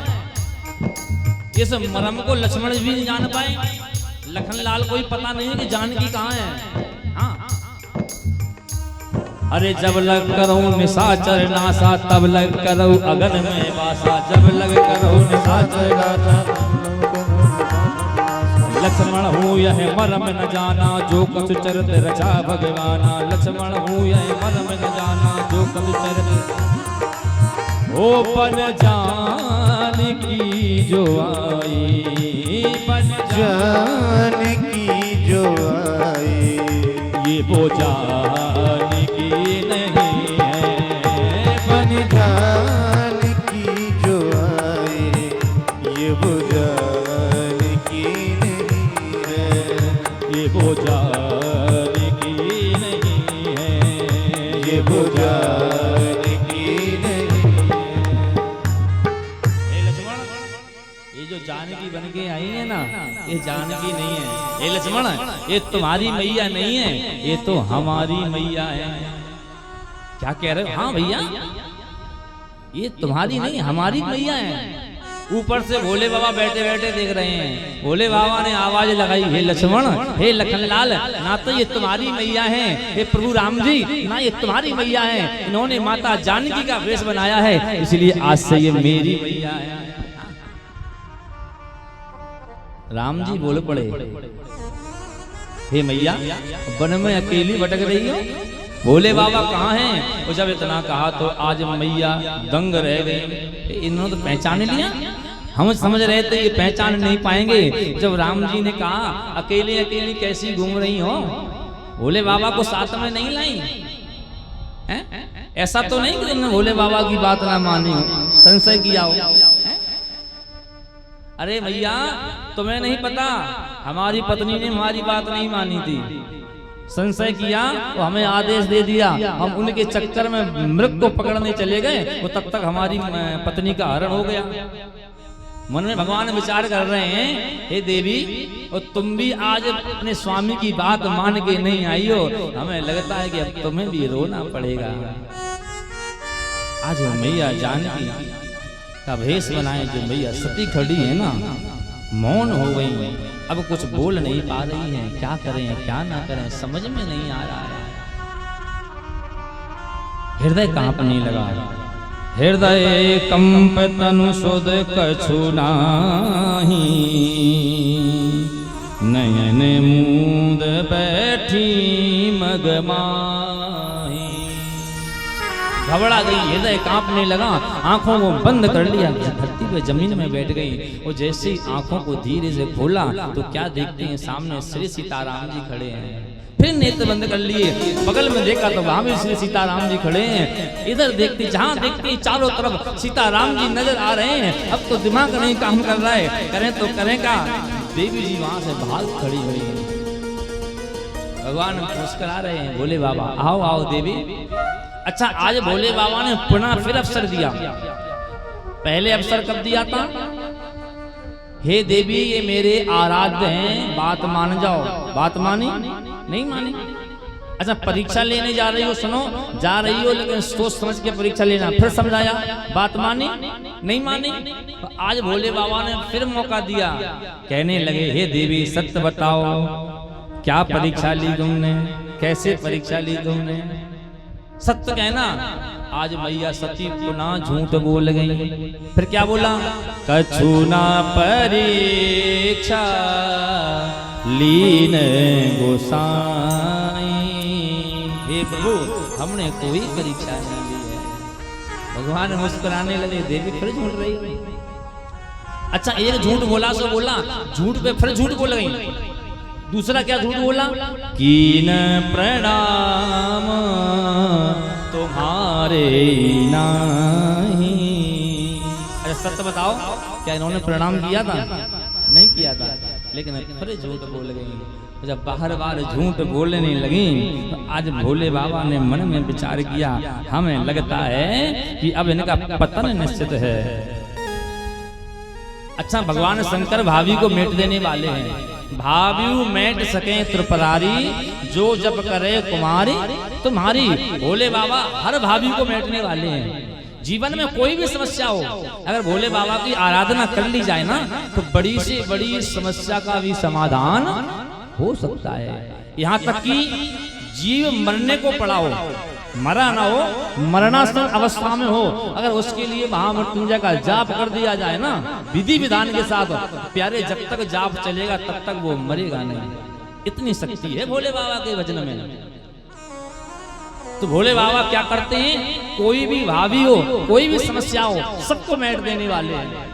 इस मर्म को लक्ष्मण भी नहीं जान पाए, लखनलाल को ही पता नहीं है कि जानकी कहाँ है। हाँ अरे जब लग करो निशाचर नासा, तब लग करो अगन में वासा, जब लग करो निशाचर नासा, लक्ष्मण हूँ यह मर्म न जाना, जो कछु चरित रचा भगवाना, लक्ष्मण हूँ यह मर्म न जाना, जो कछु चरित ओ पन जान की जो आई, पन जान की जो आई, ये वो जान की नहीं है, पन जान की जो आई, ये वो जान की नहीं है, ये वो जान की नहीं है, ये वो जान की नहीं है। हे लक्ष्मण, ये जो जानकी बन के आई है ना, ये जानकी नहीं है। हे लक्ष्मण, ये तुम्हारी मैया नहीं है, ये तो हमारी मैया है। क्या कह रहे हो? हाँ भैया, ये तुम्हारी नहीं हमारी मैया है। ऊपर से भोले बाबा बैठे बैठे देख रहे हैं। भोले बाबा ने आवाज लगाई, हे लक्ष्मण, हे लखनलाल, ना तो ये तुम्हारी मैया है, हे प्रभु राम जी, ना ये तुम्हारी मैया है। इन्होंने माता जानकी का वेश बनाया है, इसलिए आज से ये मेरी मैया है। राम जी बोल पड़े, हे मैया, वन में अकेली भटक रही हो, भोले बाबा कहाँ हैं? और जब इतना कहा तो आज मैया दंग रह गई। इन्होंने तो पहचान लिया, हम समझ रहे थे ये पहचान नहीं पाएंगे। जब राम जी ने कहा अकेले अकेली कैसी घूम रही हो, भोले बाबा को साथ में नहीं लाई हैं? ऐसा तो नहीं कि तुमने भोले बाबा की बात ना मानी हो, संशय किया हो? अरे भैया, तुम्हें नहीं पता, हमारी पत्नी ने हमारी बात नहीं मानी थी, संशय किया तो हमें आदेश दे दिया, हम उनके चक्कर में मृग को पकड़ने चले गए, वो तब तक हमारी पत्नी का हरण हो गया। मन में भगवान विचार कर रहे हैं, हे देवी, और तुम भी आज अपने स्वामी की बात मान के नहीं आई हो, हमें लगता है कि अब तुम्हें भी रोना पड़ेगा। आज मैया जानकी का भेष बनाए, जो मैया सती खड़ी है ना, मौन हो गई, अब कुछ बोल नहीं पा रही हैं। क्या करें क्या ना करें समझ में नहीं आ रहा है। हृदय कांपने लगा, हृदय कंप तनु सुध कछु नाही, नयन मूंद बैठी मगमाही। घबरा गई, हृदय कांपने लगा, आंखों को बंद कर लिया, धरती पे जमीन में बैठ गई। वो जैसे ही आंखों को धीरे से खोला तो क्या देखते हैं, सामने श्री सीताराम जी खड़े हैं। फिर नेत्र बंद कर लिए, बगल में देखा तो वहां भी श्री सीताराम जी खड़े हैं। इधर देखती, जहां देखती चारों तरफ सीताराम जी नजर आ रहे हैं। अब तो दिमाग नहीं काम कर रहा है, करें तो करें क्या। देवी जी वहां से भाग खड़ी हुई है। भगवान मुस्कुरा रहे हैं, बोले बाबा आओ आओ देवी। अच्छा, आज भोले बाबा ने पुनः फिर अवसर दिया। पहले अवसर कब दिया था? हे देवी, ये मेरे आराध्य हैं, बात मान जाओ। बात मानी? नहीं मानी। अच्छा, परीक्षा लेने जा रही हो, सुनो, जा रही हो लेकिन सोच समझ के परीक्षा लेना। फिर समझाया, बात मानी? नहीं मानी। तो आज भोले बाबा ने फिर मौका दिया, कहने लगे, हे देवी सत्य बताओ, क्या परीक्षा ली तुमने, कैसे परीक्षा ली तुमने, सत्य कहना। आज मैया सती पुनः झूठ बोल गई। फिर क्या बोला? कछु ना परीक्षा लीन गोसाई। हे प्रभु हमने कोई परीक्षा नहीं ली है। भगवान मुस्कुराने लगे, देवी फिर झूठ रही। अच्छा एक झूठ बोला सो बोला, झूठ पे फिर झूठ बोल गई। दूसरा क्या झूठ बोला, कीन प्रणाम तुम्हारे नहीं। अरे सत्य बताओ, क्या इन्होंने प्रणाम किया था? नहीं किया था, लेकिन फिर झूठ बोल गई। जब बार बार झूठ बोलने लगी तो आज भोले बाबा ने मन में विचार किया, हमें लगता है कि अब इनका पतन निश्चित है। अच्छा भगवान शंकर भावी को मेट देने वाले हैं। भाव्यू मेट सके त्रिपुरारी, जो जप करे कुमारी तुम्हारी। भोले बाबा हर भावी को मेटने वाले हैं। जीवन में कोई भी समस्या हो, अगर भोले बाबा की आराधना कर ली जाए ना, तो बड़ी से बड़ी समस्या का भी समाधान हो सकता है। यहाँ तक कि जीव मरने को पड़ा हो, मरा ना हो, मरणासन अवस्था में हो, अगर उसके लिए महामृत्युंजय का जाप कर दिया जाए ना, विधि विधान के साथ, प्यारे जब तक जाप चलेगा तब तक वो मरेगा नहीं। इतनी शक्ति है भोले बाबा के वचन में। तो भोले बाबा क्या करते हैं, कोई भी भावी हो, कोई भी समस्या हो, सबको मेट देने वाले हैं।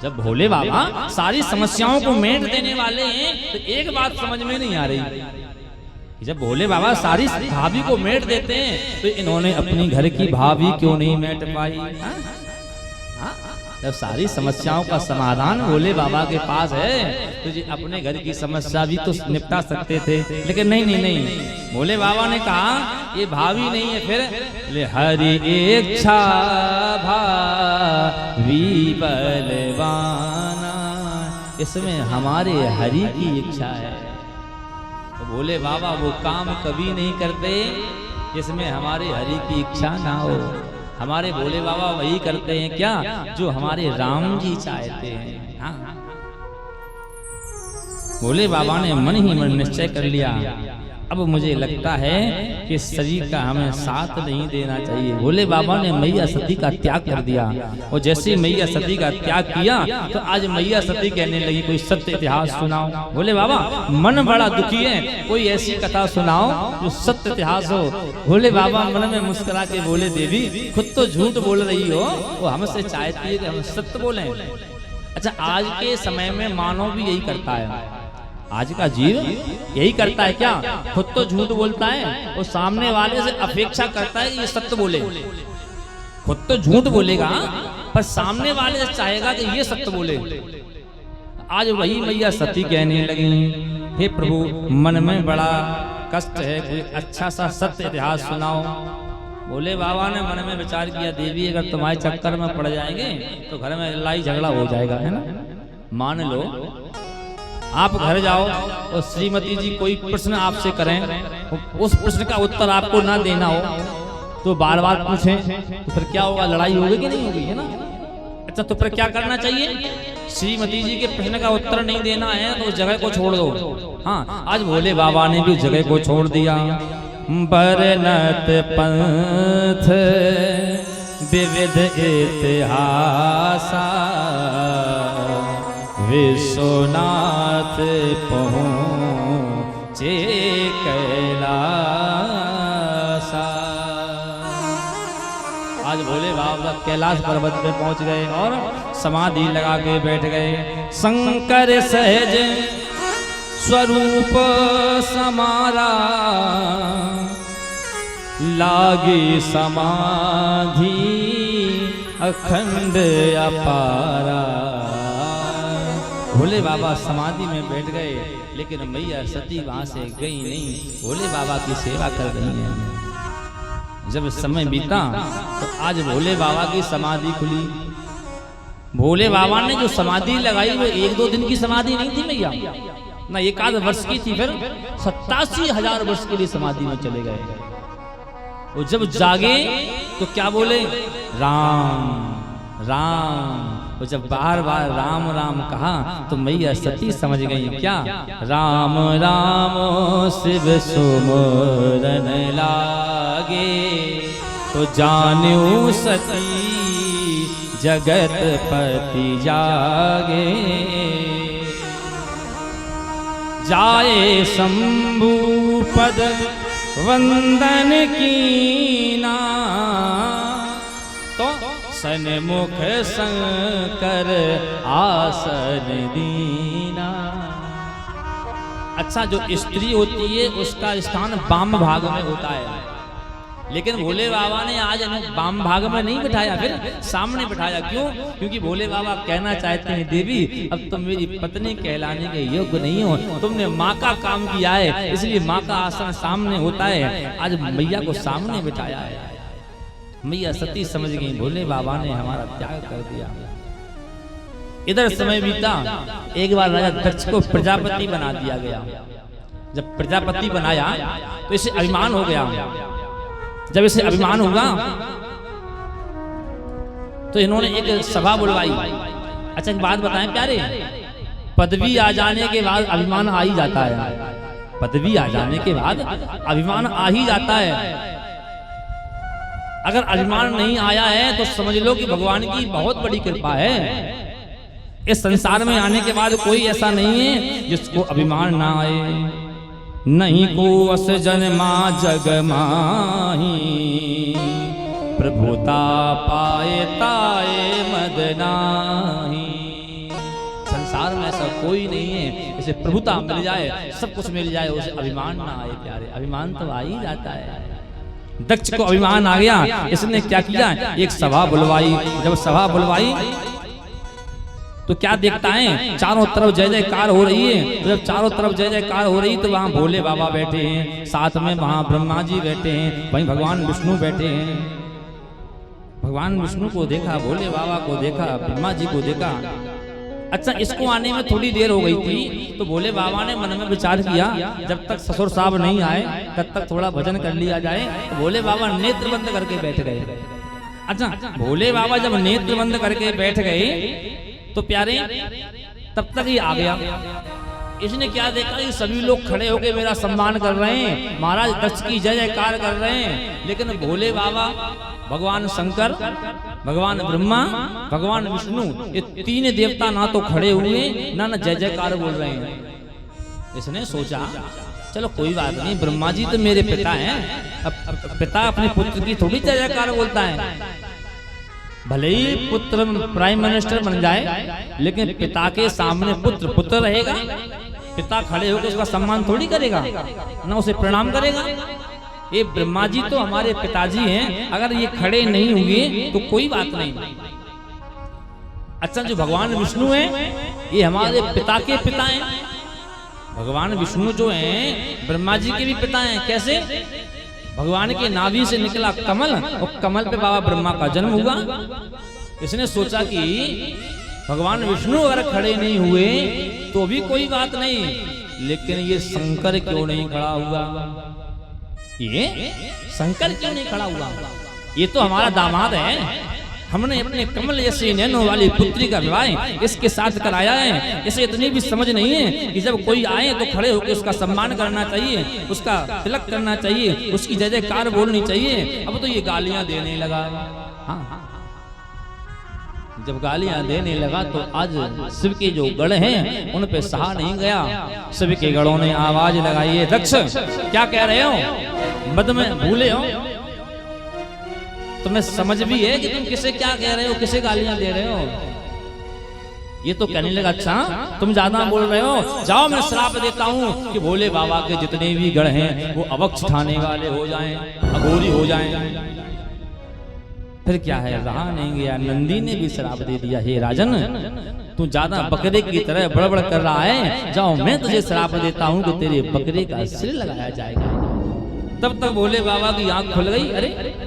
जब भोले बाबा सारी समस्याओं को मेट देने वाले हैं तो एक बात समझ में नहीं आ रही, जब भोले बाबा सारी भाभी को मेट देते हैं तो इन्होंने अपनी घर की भाभी क्यों नहीं मेट पाई? जब सारी समस्याओं का समाधान भोले बाबा के पास है तो जी अपने घर की समस्या भी तो निपटा सकते थे, लेकिन नहीं नहीं नहीं, भोले बाबा ने कहा ये भाभी नहीं है, फिर हरि इच्छा भावी बलवाना, इसमें हमारे हरि की इच्छा है। तो भोले बाबा वो काम कभी नहीं करते जिसमें हमारे हरि की इच्छा ना हो। हमारे भोले बाबा वही करते हैं क्या, जो हमारे राम जी चाहते हैं। हाँ। भोले बाबा ने मन ही मन निश्चय कर लिया, अब मुझे लगता है कि शरीर का हमें साथ नहीं देना चाहिए। भोले बाबा ने मैया सती का त्याग कर दिया, और जैसे मैया सती का त्याग किया तो आज मैया सती कहने लगी कोई सत्य इतिहास सुनाओ। भोले बाबा मन बड़ा दुखी है, कोई ऐसी कथा सुनाओ जो सत्य इतिहास हो। भोले बाबा मन में मुस्कुरा के बोले, देवी खुद तो झूठ बोल रही हो, वो हमसे चाहती है कि हम सत्य बोलें। अच्छा आज के समय में मानव भी यही करता है, आज का जीव यही करता है क्या, खुद तो झूठ बोलता है और सामने वाले से अपेक्षा करता है ये सत्य बोले। खुद तो झूठ बोलेगा पर सामने वाले से चाहेगा कि ये सत्य बोले। आज वही मैया सती कहने लगी, हे प्रभु मन में बड़ा कष्ट है, कोई अच्छा सा सत्य इतिहास सुनाओ। भोले बाबा ने मन में विचार किया, देवी अगर तुम्हारे चक्कर में पड़ जाएंगे तो घर में लड़ाई झगड़ा हो जाएगा, है ना। मान लो आप घर जाओ और श्रीमती जी कोई प्रश्न आपसे करें, उस प्रश्न का उत्तर आपको ना देना हो तो बार बार पूछें, तो फिर क्या होगा, लड़ाई होगी कि नहीं होगी, है ना। अच्छा तो फिर क्या करना चाहिए, श्रीमती जी के प्रश्न का उत्तर नहीं देना है तो उस जगह को छोड़ दो। हाँ आज भोले बाबा ने भी उस जगह को छोड़ दिया। बरनत पंथ विविध इतिहासा, विश्वनाथ पहुँचे कैलासा। आज भोले बाबा कैलाश पर्वत पे पहुंच गए और समाधि लगा के बैठ गए। शंकर सहज स्वरूप समारा, लागी समाधि अखंड अपारा। भोले बाबा समाधि में बैठ गए, लेकिन मैया सती वहां से गई नहीं, भोले बाबा की सेवा कर रही है। जब समय बीता तो आज भोले बाबा की समाधि खुली। भोले बाबा ने जो समाधि लगाई वो 1-2 दिन की समाधि नहीं थी मैया, ना 1 वर्ष की थी, फिर 87,000 वर्ष के लिए समाधि में चले गए। वो जब जागे तो क्या बोले, राम राम। तो जब बार बार राम राम कहा तो मैया सती समझ गई क्या, राम राम शिव सुमरन लागे, तो जान्यू सती जगत पति जागे। जाए शंभु पद वंदन कीना, तो सन्मुख शंकर आसन दीना। अच्छा, जो स्त्री होती है उसका स्थान वाम भाग में होता है, लेकिन भोले बाबा ने आज वाम भाग में नहीं बिठाया, फिर सामने बिठाया। क्यों? क्योंकि भोले बाबा कहना चाहते हैं, देवी अब तुम मेरी पत्नी कहलाने के योग्य नहीं हो, तुमने माँ का काम किया है, इसलिए माँ का आसन सामने होता है। आज मैया को सामने बिठाया है। मैया सती समझ गई, भोले बाबा ने हमारा त्याग कर दिया। इधर समय बीता, एक बार राजा दक्ष को प्रजापति बना दिया गया। जब प्रजापति बनाया तो इसे अभिमान हो गया। जब इसे अभिमान होगा तो इन्होंने एक सभा बुलवाई। अच्छा, एक बात बताएं प्यारे, पदवी आ जाने के बाद अभिमान आ ही जाता है। पदवी आ जाने के बाद अभिमान आ ही जाता है। अगर अभिमान नहीं आया है तो समझ लो कि भगवान की बहुत बड़ी कृपा है। इस संसार में आने के बाद कोई ऐसा नहीं है जिसको अभिमान ना आए। नहीं को अस जन्मा जग माही, प्रभुता पाए ताए मद नाही। संसार में ऐसा कोई नहीं है इसे प्रभुता मिल जाए, सब कुछ मिल जाए, उसे अभिमान ना आए। प्यारे, अभिमान तो आ ही जाता है। दक्ष को अभिमान आ गया। इसने क्या किया, एक सभा बुलवाई। जब सभा बुलवाई तो क्या देखता है, चारों तरफ जय जयकार हो रही है। तो जब चारों तरफ जय जयकार हो रही तो वहाँ भोले बाबा बैठे हैं, साथ में वहाँ ब्रह्मा जी बैठे हैं, वहीं भगवान विष्णु बैठे हैं। भगवान विष्णु को देखा, भोले बाबा को देखा, ब्रह्मा जी को देखा। अच्छा, इसको आने में थोड़ी देर हो गई थी तो भोले बाबा ने मन में विचार किया, जब तक ससुर साहब नहीं आए तब तक थोड़ा भजन कर लिया जाए। तो भोले बाबा नेत्र बंद करके बैठ गए। अच्छा, भोले बाबा जब नेत्र बंद करके बैठ गए तो प्यारे तब तक ही आ गया। इसने क्या देखा कि सभी लोग खड़े होकर मेरा सम्मान कर रहे हैं, महाराज दक्ष की जय जयकार कर रहे हैं, लेकिन भोले बाबा, भगवान शंकर, भगवान ब्रह्मा, भगवान विष्णु, ये तीन देवता ना तो खड़े हुए ना जय जयकार बोल रहे हैं। इसने सोचा चलो कोई बात नहीं, ब्रह्मा जी तो मेरे पिता हैं, अब पिता अपने पुत्र की थोड़ी जय जयकार बोलता है। भले ही पुत्र प्राइम मिनिस्टर बन जाए, लेकिन पिता के सामने पुत्र पुत्र रहेगा। पिता खड़े होकर उसका सम्मान थोड़ी करेगा, ना उसे प्रणाम करेगा। ये ब्रह्मा जी तो हमारे पिताजी हैं, अगर ये खड़े नहीं हुए तो कोई बात नहीं। अच्छा, जो भगवान विष्णु हैं ये हमारे पिता के पिता हैं। भगवान विष्णु जो हैं ब्रह्मा जी के भी पिता हैं। कैसे? भगवान के नाभि से निकला कमल और कमल पे बाबा ब्रह्मा का जन्म हुआ। इसने सोचा कि भगवान विष्णु अगर खड़े नहीं हुए तो भी कोई बात नहीं, लेकिन ये शंकर क्यों नहीं खड़ा हुआ? ये शंकर क्यों नहीं खड़ा हुआ? ये तो हमारा दामाद है, हमने अपने कमल जैसे नैनों वाली पुत्री का विवाह इसके साथ कराया है। इसे इतनी भी समझ नहीं है कि जब कोई आए तो खड़े होकर उसका सम्मान करना चाहिए, उसका तिलक करना चाहिए, उसकी जय जयकार बोलनी चाहिए। अब तो ये गालियां देने लगा। हाँ, जब गालियां देने लगा तो आज शिव के जो गढ़ हैं उन पे सहा नहीं गया। शिव के गढ़ों ने आवाज लगाई है, दक्ष क्या कह रहे हो? मद में भूले हो? तुम्हें समझ भी है कि तुम किसे क्या कह रहे हो, किसे गालियां दे रहे हो? ये तो कहने लगा, अच्छा तुम ज्यादा बोल रहे हो, जाओ मैं श्राप देता हूँ कि भोले बाबा के जितने भी गढ़ हैं वो अवक्ष ठाने वाले हो जाएं, अघोरी हो जाएं। फिर क्या है, रहा नहीं गया, नंदी ने भी श्राप दे दिया, हे राजन तू ज्यादा बकरे की तरह बड़बड़ कर रहा है, जाओ मैं तुझे श्राप देता हूँ कि तेरे बकरे का सिर लगाया जाएगा। तब तक भोले बाबा की आंख खुल गई। अरे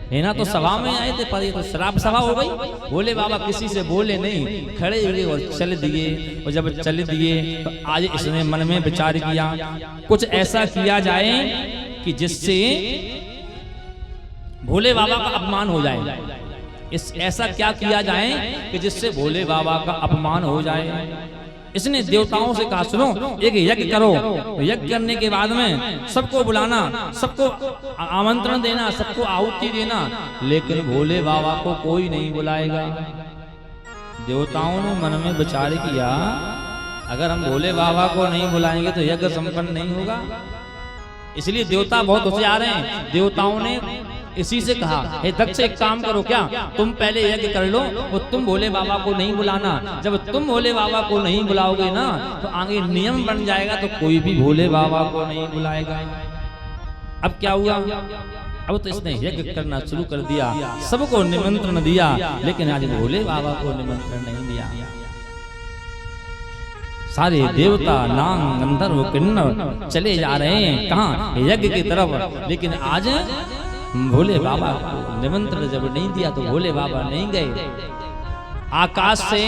है ना, तो सभा में आए थे पर ये तो श्राप सभा हो गई। भोले बाबा किसी से बोले नहीं, खड़े हुए और चल दिए। और जब चल दिए तो आज इसने मन में विचार किया कुछ ऐसा किया जाए कि जिससे भोले बाबा का अपमान हो जाए। ऐसा क्या किया जाए कि जिससे भोले बाबा का अपमान हो जाए। इसने देवताओं से कहा, सुनो एक यज्ञ करो, यज्ञ करने के बाद में सबको बुलाना, सबको आमंत्रण देना, सबको आहुति देना, लेकिन भोले बाबा को कोई नहीं बुलाएगा। देवताओं ने मन में विचार किया अगर हम भोले बाबा को नहीं बुलाएंगे तो यज्ञ संपन्न नहीं होगा। इसलिए देवता बहुत होशियार हैं। देवताओं ने इसी से कहा, हे दक्ष एक काम करो, क्या तुम पहले यज्ञ कर लो और तुम भोले बाबा को नहीं बुलाना। जब तुम भोले बाबा को नहीं बुलाओगे ना तो आगे नियम बन जाएगा, तो कोई भी भोले बाबा को नहीं बुलाएगा। अब क्या हुआ, अब तो इसने यज्ञ करना शुरू कर दिया, सबको निमंत्रण दिया, लेकिन आज भोले बाबा को निमंत्रण नहीं दिया। सारे देवता नाग गंधर्व किन्नर चले जा रहे हैं कहाँ, यज्ञ की तरफ, लेकिन आज भोले बाबा को निमंत्रण जब नहीं दिया तो भोले बाबा नहीं गए। आकाश से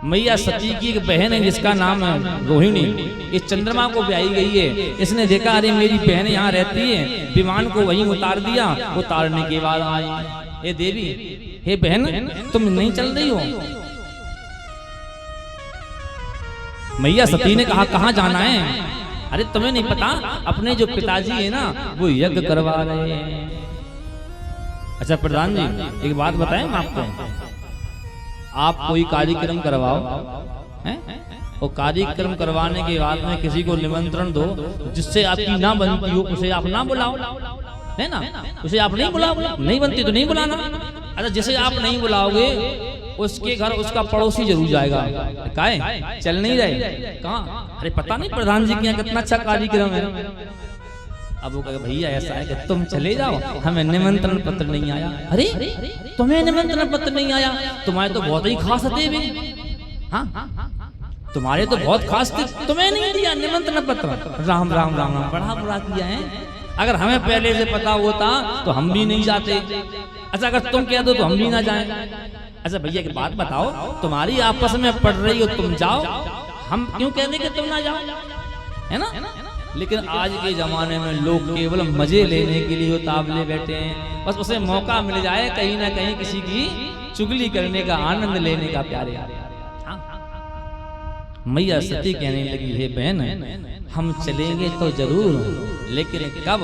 मैया सती की एक बहन है जिसका नाम है रोहिणी, इस चंद्रमा को ब्याही गई है। इसने देखा अरे मेरी बहन यहाँ रहती है, विमान को वहीं उतार दिया। उतारने के बाद आई, हे देवी, हे बहन, तुम नहीं चल रही हो? मैया सती ने कहा कहाँ जाना है? अरे तुम्हें नहीं पता, अपने जो पिताजी है ना वो यज्ञ करवा रहे हैं। अच्छा प्रधान जी एक बात बताएं आपको, आप कोई कार्यक्रम करवाओ हैं और कार्यक्रम करवाने के बाद में किसी को निमंत्रण दो जिससे आपकी ना बनती हो, उसे आप ना बुलाओ, है ना? उसे आप नहीं बुलाओ, नहीं बनती तो नहीं बुलाना। अच्छा जिसे आप नहीं बुलाओगे उसके घर उसका पड़ोसी जरूर जाएगा। काहे चल नहीं रहे? कहाँ? अरे पता नहीं प्रधान जी के यहाँ कितना अच्छा कार्यक्रम है। अब वो कहे भैया ऐसा है कि तुम चले जाओ, हमें निमंत्रण पत्र नहीं आया। अरे तुम्हें निमंत्रण पत्र नहीं आया? तुम्हारे तो बहुत ही खास थे भी, हाँ तुम्हारे तो बहुत खास थे, तुम्हें नहीं दिया निमंत्रण पत्र। राम राम राम राम, बड़ा बुरा किया है। अगर हमें पहले से पता होता तो हम भी नहीं जाते। अच्छा अगर तुम कह दो तो हम भी ना जाएं। अच्छा भैया की बात बताओ, तुम्हारी आपस में पड़ रही हो, तुम जाओ, हम क्यों कह दें कि तुम ना जाओ, है ना? लेकिन आज के जमाने में लोग केवल मजे लेने के लिए उतावले बैठे हैं, बस उसे मौका मिल जाए कहीं ना कहीं किसी की चुगली करने का, आनंद लेने का। प्यारे मैया सती कहने लगी, हे बहन हम चलेंगे तो जरूर, लेकिन कब?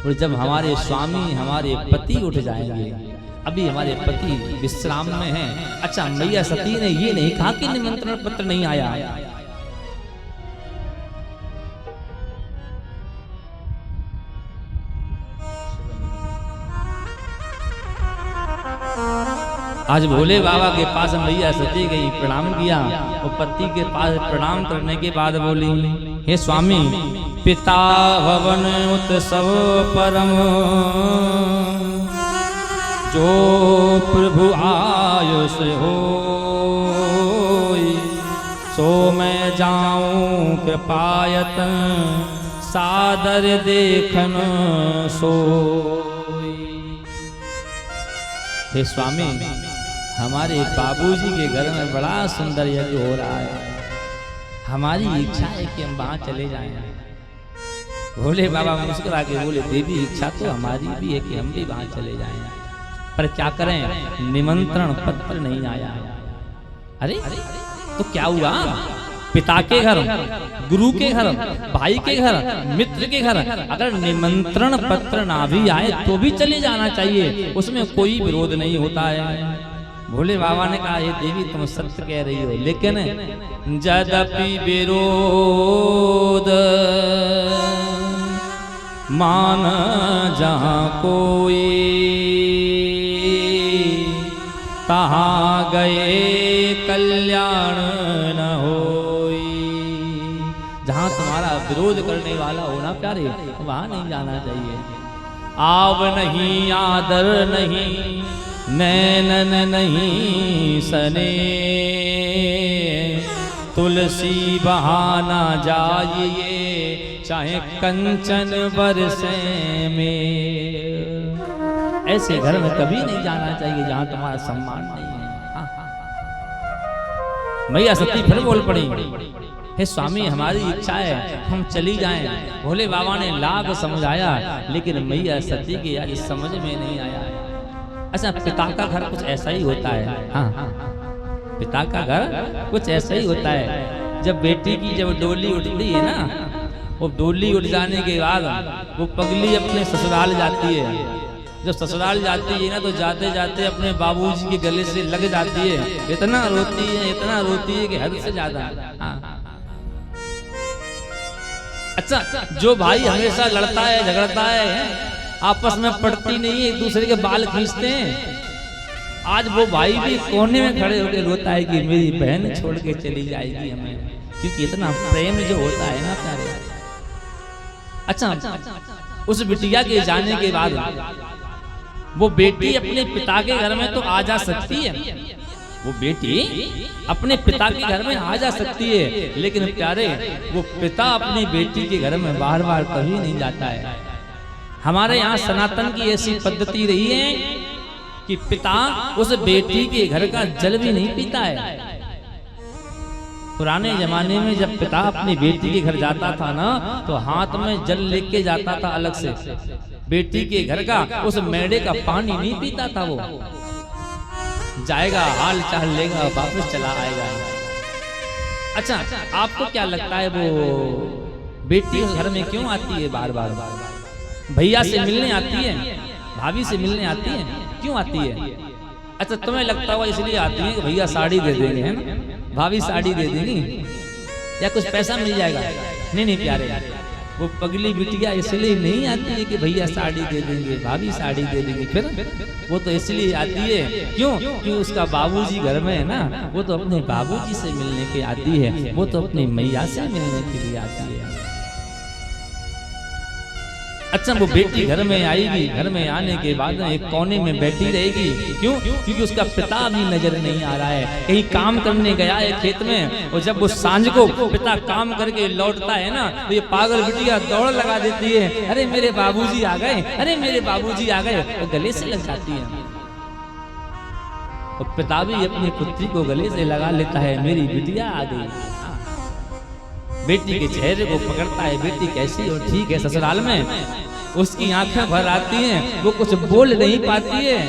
और जब हमारे स्वामी हमारे पति उठ जाएंगे। अभी हमारे पति विश्राम में हैं। अच्छा मैया सती ने ये नहीं कहा कि निमंत्रण पत्र नहीं आया। आज भोले बाबा के पास मैया सती गई, प्रणाम किया और पति के पास प्रणाम करने के बाद बोली, हे स्वामी, पिता भवन उत्सव परम, जो प्रभु आयुष हो, सो मैं जाऊं कृपायत, सादर देखन सोई। हे स्वामी, हमारे बाबूजी के घर में बड़ा सुंदर यज्ञ हो रहा है, हमारी इच्छा है कि हम वहां चले जाएं। भोले बाबा मुस्कुरा के बोले, देवी इच्छा तो हमारी भी है कि हम भी वहां चले जाएं, पर क्या करें, निमंत्रण पत्र नहीं आया। अरे तो क्या हुआ? पिता के घर, गुरु के घर, भाई के घर, मित्र के घर अगर निमंत्रण पत्र ना भी आए तो भी चले जाना चाहिए, उसमें कोई विरोध नहीं होता है। भोले बाबा ने कहा, ये देवी तुम सत्य कह रही हो, लेकिन यद्यपि विरोध मान जहाँ कोई, तहाँ गए कल्याण न होई। जहाँ तुम्हारा विरोध करने वाला हो ना प्यारे, वहां नहीं जाना चाहिए। आव नहीं आदर नहीं, नैनन नहीं सने, तुलसी बहाना जाइए, चाहे कंचन बरसे में। ऐसे घर में कभी नहीं जाना चाहिए जहां तुम्हारा सम्मान नहीं है। मैया सती फिर बोल पड़ी, हे स्वामी, हमारी इच्छा है हम चली जाएं। भोले बाबा ने लाभ समझाया, लेकिन मैया सती की आज समझ में नहीं आया। अच्छा, पिता का घर कुछ ऐसा ही होता है। हाँ, पिता का घर कुछ ऐसा ही होता है। जब बेटी की जब डोली उठती है ना, वो डोली उठ जाने के बाद वो पगली अपने ससुराल जाती है। जब ससुराल जाती है ना तो जाते जाते अपने बाबूजी के गले से लग जाती है, इतना रोती है कि हद से ज्यादा। अच्छा, जो भाई हमेशा लड़ता है झगड़ता है, आपस में पड़ती नहीं है, एक दूसरे के बाल खींचते हैं, आज वो भाई भी कोने में खड़े होकर रोता है कि मेरी बहन छोड़ के चली जाएगी हमें, क्योंकि इतना प्रेम जो होता है ना प्यारे। अच्छा, उस बिटिया के जाने के बाद वो बेटी अपने पिता के घर में तो आ जा सकती है, वो बेटी अपने पिता के घर में आ जा सकती है, लेकिन प्यारे वो पिता अपनी बेटी के घर में बार बार कभी नहीं जाता है। हमारे यहाँ सनातन की ऐसी पद्धति रही है कि पिता उस बेटी के घर का जल भी नहीं पीता है। पुराने जमाने में जब पिता अपनी बेटी के घर जाता था ना तो हाथ में जल लेके जाता था अलग से, बेटी के घर का उस मेढ़े का पानी नहीं पीता था, वो जाएगा हाल चाल लेगा वापस चला आएगा। अच्छा, आपको क्या लगता है वो बेटी उस घर में क्यों आती है बार बार? भैया से मिलने आती है, भाभी से मिलने आती है, क्यों आती है? अच्छा, तुम्हें लगता होगा इसलिए आती है कि भैया साड़ी दे देंगे, है ना, भाभी साड़ी दे देंगी या कुछ पैसा मिल जाएगा। नहीं प्यारे, वो पगली बिटिया इसलिए नहीं आती है कि भैया साड़ी दे देंगे, भाभी साड़ी दे देंगे, फिर वो तो इसलिए आती है क्यों कि उसका बाबूजी घर में है ना, वो तो अपने बाबूजी से मिलने के आती है, वो तो अपनी मैया से मिलने के लिए आती है। अच्छा, वो बेटी घर में आएगी, घर में आने के बाद एक कोने में बैठी रहेगी, क्यों? क्योंकि उसका पिता अभी नजर नहीं आ रहा है, कहीं काम करने गया है खेत में, और जब वो सांझ को पिता काम करके लौटता है ना तो ये पागल बिटिया दौड़ लगा देती है, अरे मेरे बाबूजी आ गए, अरे मेरे बाबूजी आ गए, वो गले से लग जाती है। और पिता भी अपनी पुत्री को गले से लगा लेता है, मेरी बिटिया आ गई। बेटी के चेहरे को पकड़ता है, बेटी कैसी और ठीक है। ससुराल में उसकी आंखें भर आती हैं, वो कुछ बोल नहीं पाती है,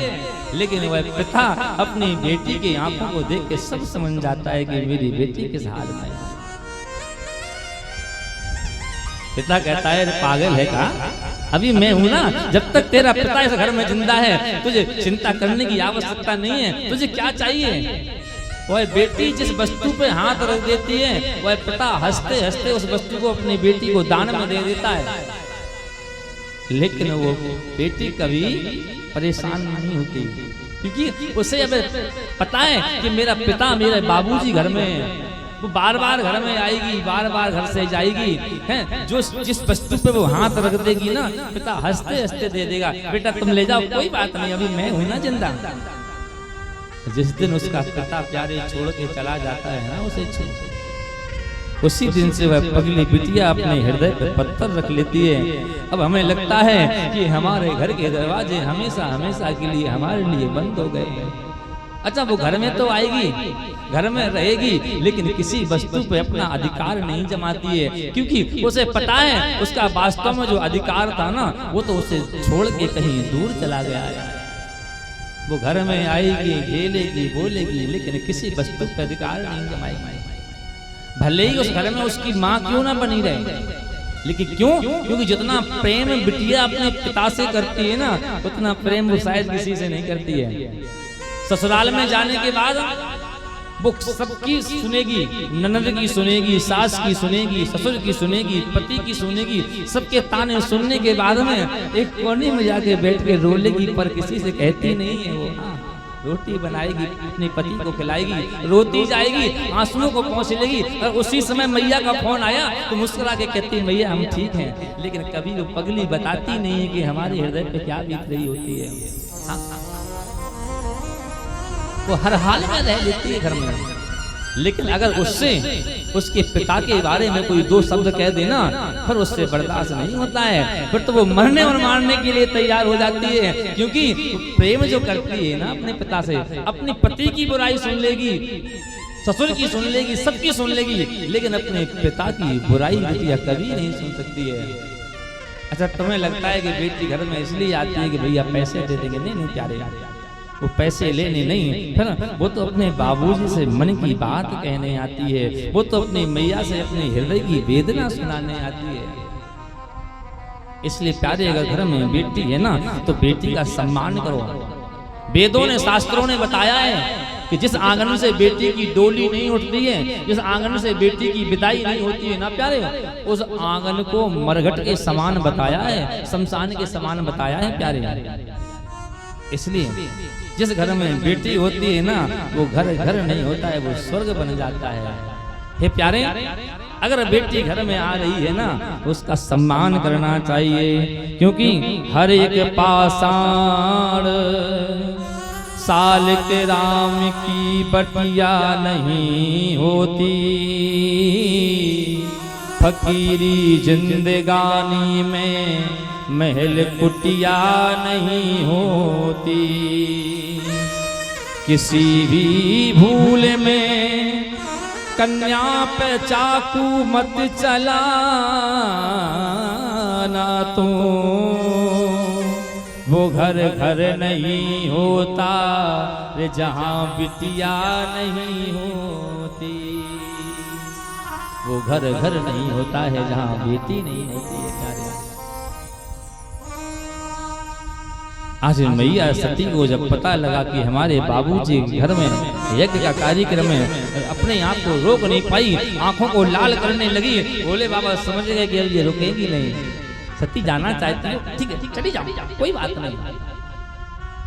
लेकिन वह पिता अपनी बेटी की आंखों को देख के सब समझ जाता है कि मेरी बेटी किस हाल में है। पिता कहता है पागल है का, अभी मैं हूं ना, जब तक तेरा पिता इस घर में जिंदा है तुझे चिंता करने की आवश्यकता नहीं है, तुझे क्या चाहिए? वह बेटी जिस वस्तु पे हाथ रख देती है वह पिता हंसते हंसते उस वस्तु को अपनी बेटी को दान में दे देता है, लेकिन वो बेटी कभी परेशान नहीं होती, क्योंकि उसे अब पता है कि मेरा पिता मेरे बाबूजी घर में है, वो बार बार घर में आएगी, बार बार घर से जाएगी, हैं जो जिस वस्तु पे वो हाथ रख देगी ना पिता हंसते हंसते दे देगा, बेटा तुम ले जाओ, कोई बात नहीं, अभी मैं हूं ना जिंदा। जिस दिन उसका पिता प्यारे छोड़ के चला जाता है ना उसी दिन से वह पगली बिटिया अपने हृदय पर पत्थर रख लेती है। अब हमें लगता है कि हमारे घर के दरवाजे हमेशा हमेशा के लिए हमारे लिए बंद हो गए। अच्छा, वो घर में तो आएगी, घर में रहेगी, लेकिन किसी वस्तु पे अपना अधिकार नहीं जमाती है, क्योंकि उसे पता है उसका वास्तव में जो अधिकार था ना वो तो उसे छोड़ के कहीं दूर चला गया है। वो घर में आएगी, खेलेगी, बोलेगी, लेकिन किसी वस्तु पर अधिकार नहीं जमाएगी, भले ही उस घर में उसकी माँ क्यों ना बनी रहे, लेकिन क्यों? क्योंकि जितना प्रेम बिटिया अपने पिता से करती है ना उतना प्रेम वो शायद किसी से नहीं करती है। ससुराल में जाने के बाद वो सबकी सुनेगी, ननद की सुनेगी, सास की सुनेगी, ससुर की सुनेगी, पति की सुनेगी, सबके ताने सुनने के बाद में एक कोने में जाके बैठ के रो लेगी, पर किसी से कहती नहीं है। वो रोटी बनाएगी, अपने पति को खिलाएगी, रोती जाएगी, आंसुओं को पहुंच लेगी, और उसी समय मैया का फोन आया तो मुस्कुरा के कहती है मैया हम ठीक हैं, लेकिन कभी वो पगली बताती नहीं है कि हमारे हृदय पे क्या बीत रही होती है। वो हर हाल में रह लेती है घर में, लेकिन अगर उससे उसके पिता के बारे में कोई दो शब्द कह देना फिर उससे बर्दाश्त नहीं होता है, फिर तो वो मरने और मारने के लिए तैयार हो जाती है, क्योंकि प्रेम जो करती है ना अपने पिता से, अपने पति की बुराई सुन लेगी, ससुर की सुन लेगी, सबकी सुन लेगी, लेकिन अपने पिता की बुराई बेटियां कभी नहीं सुन सकती है। अच्छा, तुम्हें लगता है कि बेटी घर में इसलिए आती है कि भैया पैसे दे देंगे? नहीं प्यारे, वो पैसे लेने नहीं है ना, वो तो अपने बाबूजी से मन की बात कहने आती है, वो तो अपनी मैया से अपने हृदय की वेदना सुनाने आती है। इसलिए प्यारे अगर घर में बेटी है ना तो बेटी का सम्मान करो। वेदों ने शास्त्रों ने बताया है कि जिस आंगन से बेटी की डोली नहीं उठती है, जिस आंगन से बेटी की विदाई नहीं होती है ना प्यारे, उस आंगन को मरघट के समान बताया है, शमशान के समान बताया है प्यारे। इसलिए जिस घर में बेटी होती है ना वो घर घर नहीं होता है, वो स्वर्ग बन जाता है। हे प्यारे, अगर बेटी घर में आ रही है ना तो उसका सम्मान करना चाहिए, क्योंकि हर एक पाषाण साल के राम की बटिया नहीं होती, फकीरी जिंदगानी में महल कुटिया नहीं होती। किसी भी भूल में कन्या पे चाकू मत चलाना तो वो घर घर नहीं होता रे जहाँ बिटिया नहीं होती। वो घर घर नहीं होता है जहाँ बेटी नहीं होती है प्यारे। आज मैया सती को जब पता लगा कि हमारे बाबूजी घर में यज्ञ का कार्यक्रम में अपने आप को रोक नहीं पाई, आंखों को लाल करने लगी, बोले बाबा समझ गए कि ये रुकेगी नहीं, सती जाना चाहती है, ठीक है चली जाओ कोई बात नहीं।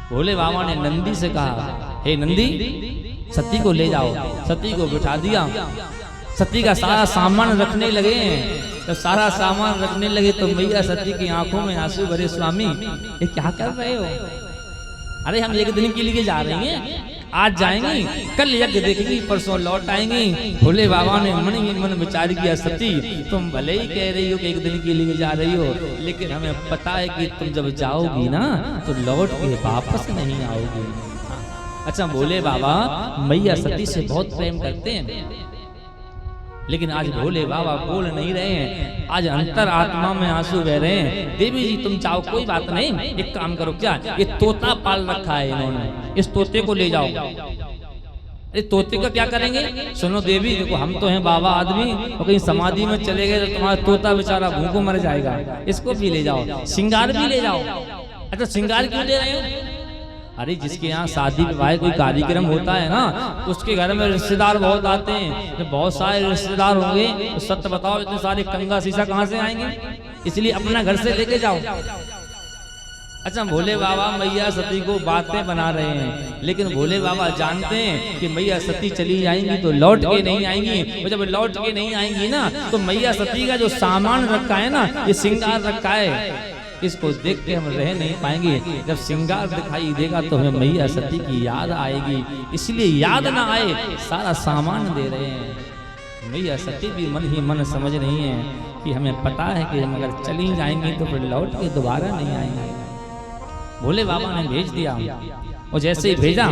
भोले बाबा ने नंदी से कहा, हे नंदी सती को ले जाओ। सती को बिठा दिया, सती का सारा सामान रखने लगे। जब सारा सामान रखने लगे तो मैया सती की आंखों में आंसू भरे, स्वामी ये क्या कर रहे हो? अरे हम एक दिन के लिए जा रही हैं, आज जाएंगी, कल यज्ञ देखेंगी, परसों लौट आएंगी। भोले बाबा ने मन ही मन विचार किया, सती तुम भले ही कह रही हो कि एक दिन के लिए जा रही हो, लेकिन हमें पता है कि तुम जब जाओगी ना तो लौट के वापस नहीं आओगी। अच्छा, भोले बाबा मैया सती से बहुत प्रेम करते हैं, लेकिन आज भोले बाबा बोल नहीं रहे हैं, आज अंतर आत्मा में आंसू बह रहे हैं। देवी जी तुम चाहो कोई बात नहीं, एक काम करो, क्या ये तोता पाल रखा है इन्होंने, इस तोते को ले जाओ। अरे तोते का क्या करेंगे? सुनो देवी, देखो हम तो हैं बाबा आदमी, और कहीं समाधि में चले गए तो तुम्हारा तोता बेचारा भूखों मर जाएगा, इसको भी ले जाओ, श्रृंगार भी ले जाओ। अच्छा श्रृंगार क्यों ले रहे हो? अरे जिसके यहाँ शादी विवाह कोई कार्यक्रम होता है ना, उसके घर में रिश्तेदार बहुत आते हैं, जब बहुत सारे रिश्तेदार होंगे तो सत्य बताओ इतने सारे कंगा शीशा कहाँ से आएंगे, इसलिए अपना घर से लेके जाओ। अच्छा, भोले बाबा मैया सती को बातें बना रहे हैं, लेकिन भोले बाबा जानते हैं कि मैया सती चली जाएंगी तो लौट के नहीं आएंगी, और जब लौट के नहीं आएंगी ना तो मैया सती का जो सामान रखा है ना, ये श्रृंगार रखा है, इसको देख के हम रह नहीं पाएंगे। जब श्रृंगार दिखाई देगा तो हमें मैया सती की याद आएगी, इसलिए याद ना आए सारा सामान दे रहे हैं। मैया सती भी मन ही मन समझ रही है कि हमें पता है कि हम अगर चली जाएंगी तो फिर लौट के दोबारा नहीं आएंगे। भोले बाबा ने भेज दिया, और जैसे ही भेजा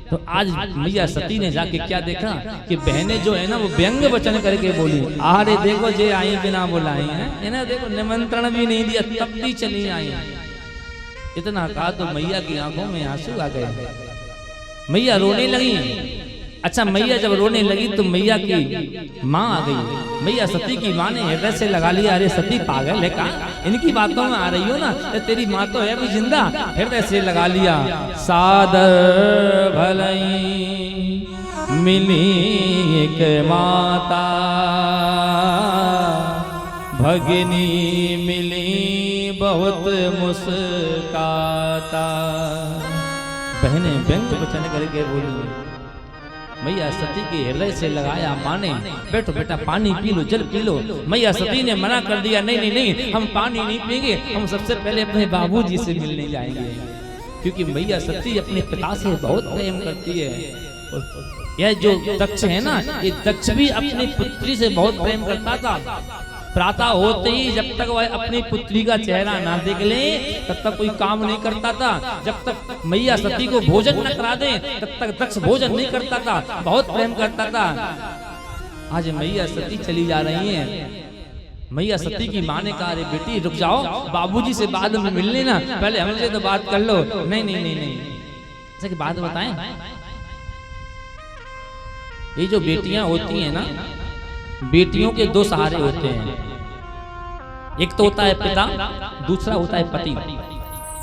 तो आज मैया सती ने जाके क्या देखा कि बहनें जो है ना वो व्यंग वचन करके बोली, अरे देखो जे आई बिना बुलाई है, इन्हें देखो निमंत्रण भी नहीं दिया तब भी चली आई। इतना कहा तो मैया की आंखों में आंसू आ गए, मैया रोने लगी। अच्छा, मैया जब रोने लगी तो मैया की माँ आ गई। मैया सती की माँ ने हृदय से लगा लिया, अरे सती पागल है का, इनकी बातों में आ रही हो ना, तेरी माँ तो है अभी जिंदा। हृदय से लगा लिया, सादर भलई मिली एक माता, भगिनी मिली बहुत मुस्काता। बहने व्यंग वचन करके बोली, मैया सती के हृदय से लगाया माँ ने, बैठो बेटा पानी पी लो, जल पी लो। मैया सती ने मना कर दिया, नहीं नहीं नहीं हम पानी नहीं पीएंगे, हम सबसे पहले अपने बाबूजी से मिलने जाएंगे, क्योंकि मैया सती अपने पिता से बहुत प्रेम करती है। यह जो दक्ष है ना, ये दक्ष भी अपनी पुत्री से बहुत प्रेम करता था। प्रातः होते ही जब तक वह अपनी पुत्री का चेहरा ना देख ले तब तक कोई काम नहीं करता था। जब तक मैया सती को भोजन न करा दे तब तक दक्ष भोजन नहीं करता था, बहुत प्रेम करता था। आज मैया सती चली जा रही हैं, मैया सती की माँ ने कहा, अरे बेटी रुक जाओ, बाबूजी से बाद में मिल लेना, पहले हमसे तो बात कर लो। नहीं नहीं नहीं नहीं, ऐसा की बात बताएं, ये जो बेटियां होती हैं ना, बेटियों के दो सहारे होते हैं, एक तो होता है पिता, दूसरा होता है पति।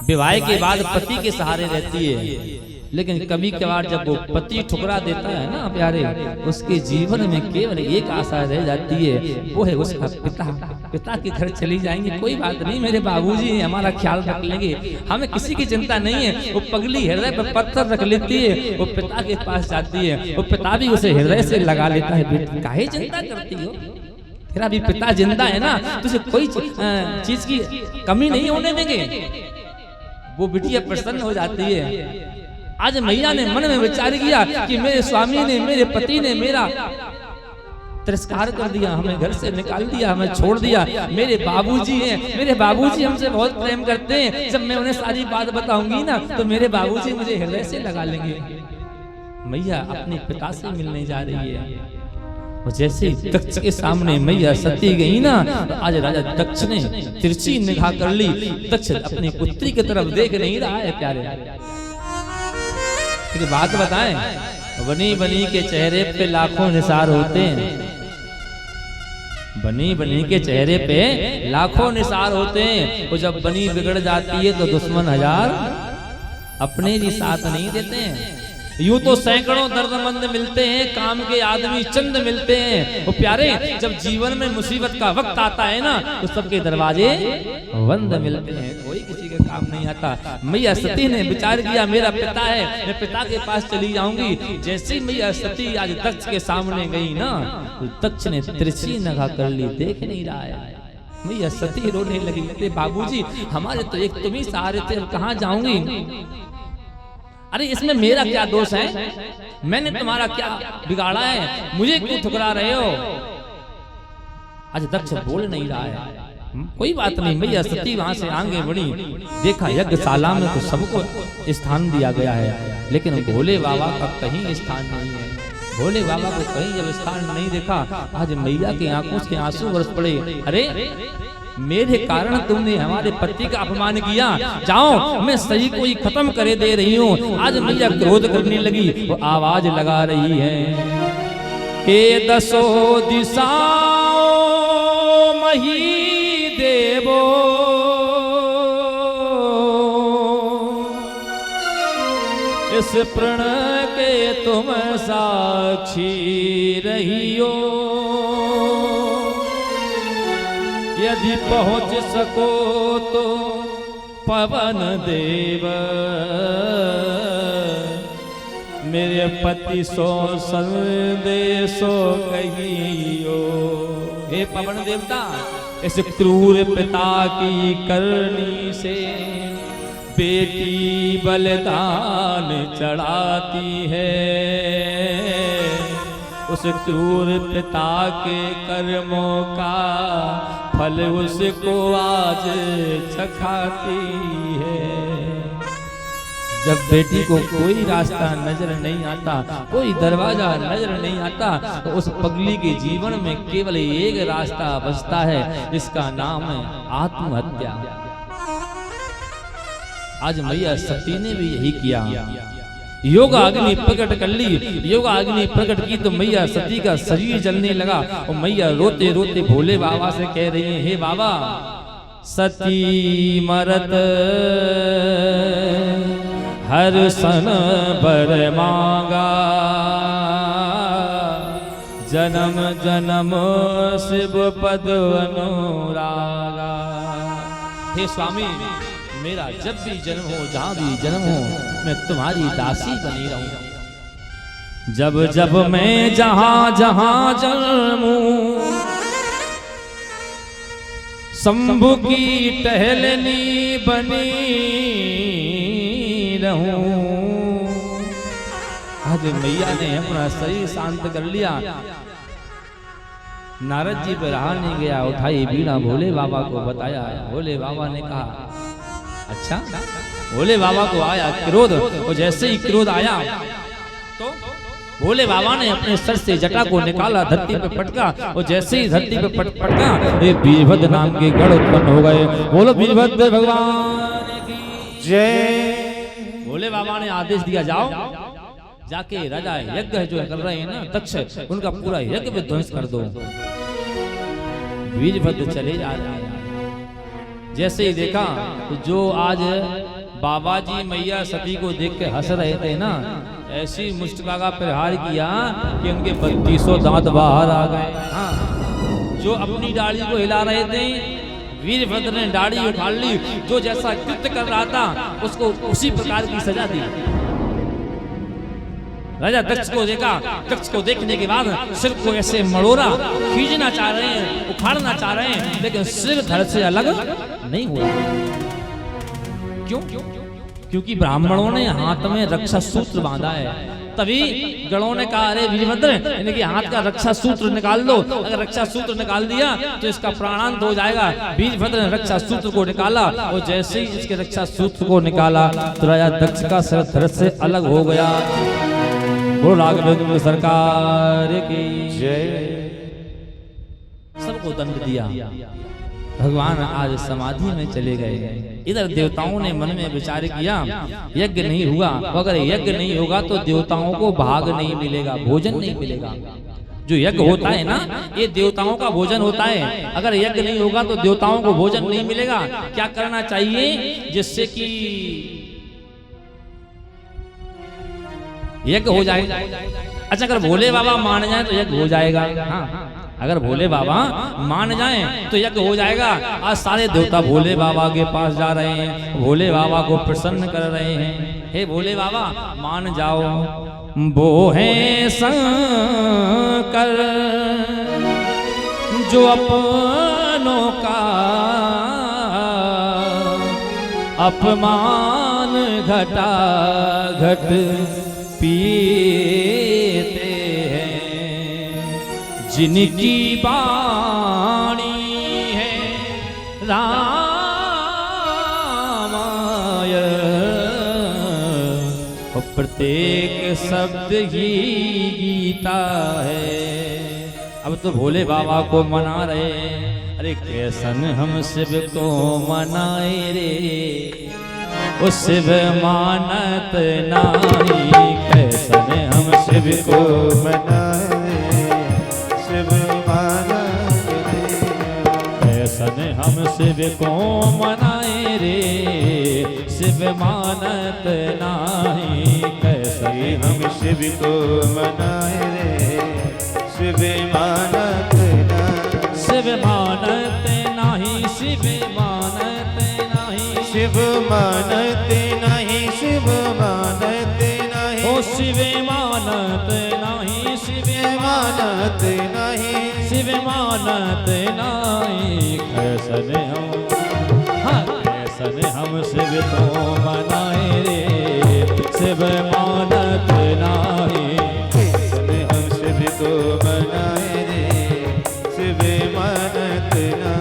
विवाह के बाद पति के सहारे रहती है, लेकिन कभी कभार जब वो पति ठुकरा देता है ना प्यारे, उसके जीवन में केवल एक आशा रह जाती है, वो है उसका पिता। पिता के घर चली जाएंगे, कोई बात नहीं, मेरे बाबूजी हमारा ख्याल रख लेंगे, हमें किसी की चिंता नहीं है। वो पगली हृदय पर पत्थर रख लेती है, वो पिता के पास जाती है, वो पिता भी उसे हृदय से लगा लेता है। बेटी काहे चिंता करती हो, तेरा भी पिता जिंदा है ना, तुझे कोई चीज की कमी नहीं होने देंगे। वो बिटिया प्रसन्न हो जाती है। आज मैया ने मन में विचार किया कि मेरे स्वामी ने, मेरे पति ने मेरा तिरस्कार कर दिया, हमें घर से निकाल दिया, हमें छोड़ दिया। मेरे बाबूजी हैं, मेरे बाबूजी हमसे बहुत प्रेम करते हैं, जब मैं उन्हें सारी बात बताऊंगी ना तो मेरे बाबूजी मुझे हृदय से लगा लेंगे। मैया अपने पिता से मिलने जा रही है। और जैसे दक्ष के सामने मैया सती गई ना, तो आज राजा दक्ष ने तिरछी निगाह कर ली। दक्ष अपनी पुत्री की तरफ देख नहीं रहा है प्यारे। एक बात बताएं, बनी बनी के चेहरे पे लाखों निसार होते हैं, बनी बनी के चेहरे पे लाखों निसार होते हैं। और जब बनी बिगड़ जाती है तो दुश्मन हजार अपने भी साथ नहीं देते हैं। यूं तो सैकड़ों दर्दमंद मिलते हैं, काम के आदमी चंद मिलते हैं। वो प्यारे जब जीवन में मुसीबत का वक्त आता है ना, तो सबके दरवाजे बंद मिलते हैं, कोई किसी का काम नहीं आता। मैया सती ने विचार किया, मेरा पिता है, मैं पिता के पास चली जाऊंगी। जैसे मैया सती आज दक्ष के सामने गई ना, तो दक्ष ने तिरछी निगाह कर ली, देख नहीं रहा है। मैया सती रोने लगी, कहते बाबूजी हमारे तो एक तुम ही सहारे थे, अब कहाँ जाऊंगी। अरे इसमें मेरा क्या दोष है, मैंने तुम्हारा क्या बिगाड़ा है, मुझे क्यों ठुकरा रहे हो। आज दक्ष बोल नहीं रहा है। कोई बात नहीं, मैया सती वहां से आगे बढ़ी, देखा यज्ञशाला में तो सबको स्थान दिया गया है, लेकिन भोले बाबा का कहीं स्थान नहीं है। भोले बाबा को कहीं जब स्थान नहीं देखा, आज मैया की आंखों से आंसू बरस पड़े। अरे मेरे कारण तुमने हमारे पति का अपमान किया, जाओ मैं सही को ही खत्म करे दे रही हूँ। आज मैया क्रोध करने लगी, वो आवाज लगा रही है, हे दसो दिशाओ मही देवो, इस प्रणय के तुम साक्षी रहियो। यदि पहुंच सको तो पवन देव, मेरे पति सो संदेशो कहियो। हे पवन देवता, इस क्रूर पिता की करनी से बेटी बलिदान चढ़ाती है। उस क्रूर पिता के कर्मों का फल उसको आज चखाती है। जब बेटी को कोई रास्ता नजर नहीं आता, कोई दरवाजा नजर नहीं आता, तो उस पगली के जीवन में केवल एक रास्ता बचता है, जिसका नाम है आत्महत्या। आज मैया सती ने भी यही किया। योग अग्नि प्रकट कर ली, योग अग्नि प्रकट की तो मैया सती का शरीर जलने लगा। और मैया रोते रोते भोले बाबा से कह रही है, हे बाबा सती मरत हर सन बर मांगा, जन्म जन्म शिव पद अनुरागा। हे स्वामी, मेरा जब भी जन्म हो, जहां भी जन्म हो, मैं तुम्हारी दासी बनी रहूं। जब जब मैं जहां जहां जन्मूं, शंभु की टहलनी बनी रहूं। आज मैया ने अपना शरीर शांत कर लिया। नारद जी पर रहा नहीं गया, उठाई बीड़ा भोले बाबा को बताया। भोले बाबा ने कहा, अच्छा। भोले बाबा को आया क्रोध, और जैसे ही क्रोध आया तो भोले बाबा ने अपने सर से जटा को निकाला, धरती पे पटका, और जैसे ही धरती पे पटका, एक वीरभद्र नाम के गढ़ उत्पन्न हो गए। बोलो वीरभद्र भगवान की जय। भोले बाबा ने आदेश दिया, जाओ जाके राजा यज्ञ जो कर रहे हैं ना दक्ष, उनका पूरा यज्ञ विध्वंस कर दो। वीरभद्र चले जा रहे हैं। जैसे ही देखा तो जो आज बाबा जी मैया सती को देख के हंस रहे थे ना, ऐसी मुष्टिका का प्रहार किया कि उनके 3200 दांत बाहर आ गए। हाँ, जो अपनी दाढ़ी को हिला रहे थे, वीरभद्र ने दाढ़ी उखाड़ ली। जो जैसा कृत्य कर रहा था उसको उसी प्रकार की सजा दी। राजा दक्ष को देखा, दक्ष को देखने के बाद सिर को ऐसे मड़ोरा, खींचना चाह रहे हैं, उखाड़ना चाह रहे हैं, लेकिन सिर धड़ से अलग नहीं हुआ। क्यों? क्योंकि ब्राह्मणों ने हाथ में रक्षा सूत्र बांधा है। तभी गणों ने कहा, अरे वीरभद्र, इनके हाथ का रक्षा सूत्र निकाल दो। अगर रक्षा सूत्र निकाल दिया तो इसका प्राणांत हो जाएगा। वीरभद्र ने रक्षा सूत्र को निकाला और जैसे ही इसके रक्षा सूत्र को निकाला तो राजा दक्ष का सिर धड़ से अलग हो गया। बोलो राघवेंद्र सरकार की जय। सबको दंड दिया। भगवान आज समाधि में चले गए। इधर देवताओं ने मन में विचार किया, यज्ञ नहीं हुआ, अगर यज्ञ नहीं होगा तो देवताओं को भाग नहीं मिलेगा, भोजन नहीं मिलेगा। जो यज्ञ होता है ना, ये देवताओं का भोजन होता है। अगर यज्ञ नहीं होगा तो देवताओं को भोजन नहीं मिलेगा। क्या करना चाहिए जिससे कि यज्ञ हो जाए? अच्छा, अगर भोले बाबा मान जाए तो यज्ञ हो जाएगा। हाँ, अगर भोले बाबा मान जाएं तो यज्ञ हो जाएगा। आज सारे देवता भोले बाबा के पास जा रहे हैं, भोले बाबा को प्रसन्न कर रहे हैं। हे भोले बाबा, मान जाओ। वो है शंकर जो अपनों का अपमान घटा घट पीते हैं, जिनकी वाणी है रामायण, प्रत्येक शब्द ही गीता है। अब तो भोले बाबा को मना रहे हैं। अरे कैसन हम शिव को मनाए रे, ओ शिव मानत नाही। कैसन हम शिव को मनाए, शिव मानत नहीं। कैसन हम शिव को मनाए रे, शिव मानत नाही। कैसन हम शिव को मनाए रे, शिव मानत नहीं। शिव मानत नाही, शिव मानत नाही। शिव मानत नहीं, शिव मानत नहीं। ओ शिव मानत नाही, शिव मानत नहीं। शिव मानत नाही। कैसन हम, हाँ, कैसन हम शिव को मनाए रे, शिव मानत नाही। कैसन हम शिव को मनाए रे, शिव मानत नहीं।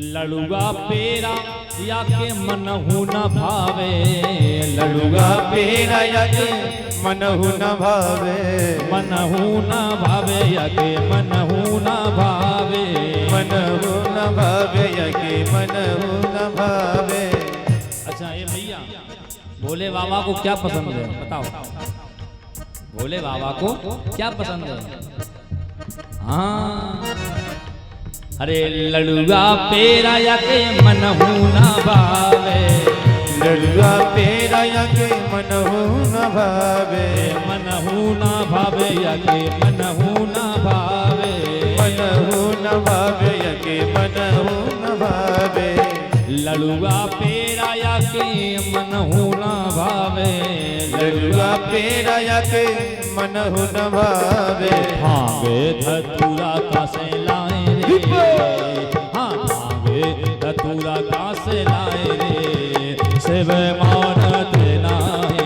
लड़ुआ पेरा या के मनहु न भावे, लड़ुआ पेरा या के मनहु न भावे। मनहु न भावे या के मनहु न भावे। मनहु न भावे या के मनहु न भावे। अच्छा ये भैया, भोले बाबा को क्या पसंद है बताओ? भोले बाबा को क्या पसंद है? हाँ, अरे लड़ुआ पेरा या के मनहु न भावे। लड़ुआ पेरा या के मनहु न भावे। मनहु न भावे या के मनहु न भावे। मनहु न भावे या के मनहु न भावे। लड़ुआ पेरा या के मनहु न भावे। लड़ुआ पेरा या के मनहु न भावे। भावे धतूरा का से लाए रे, हाँ भावे धतूरा का से लाए रे, शिव मानत नाही।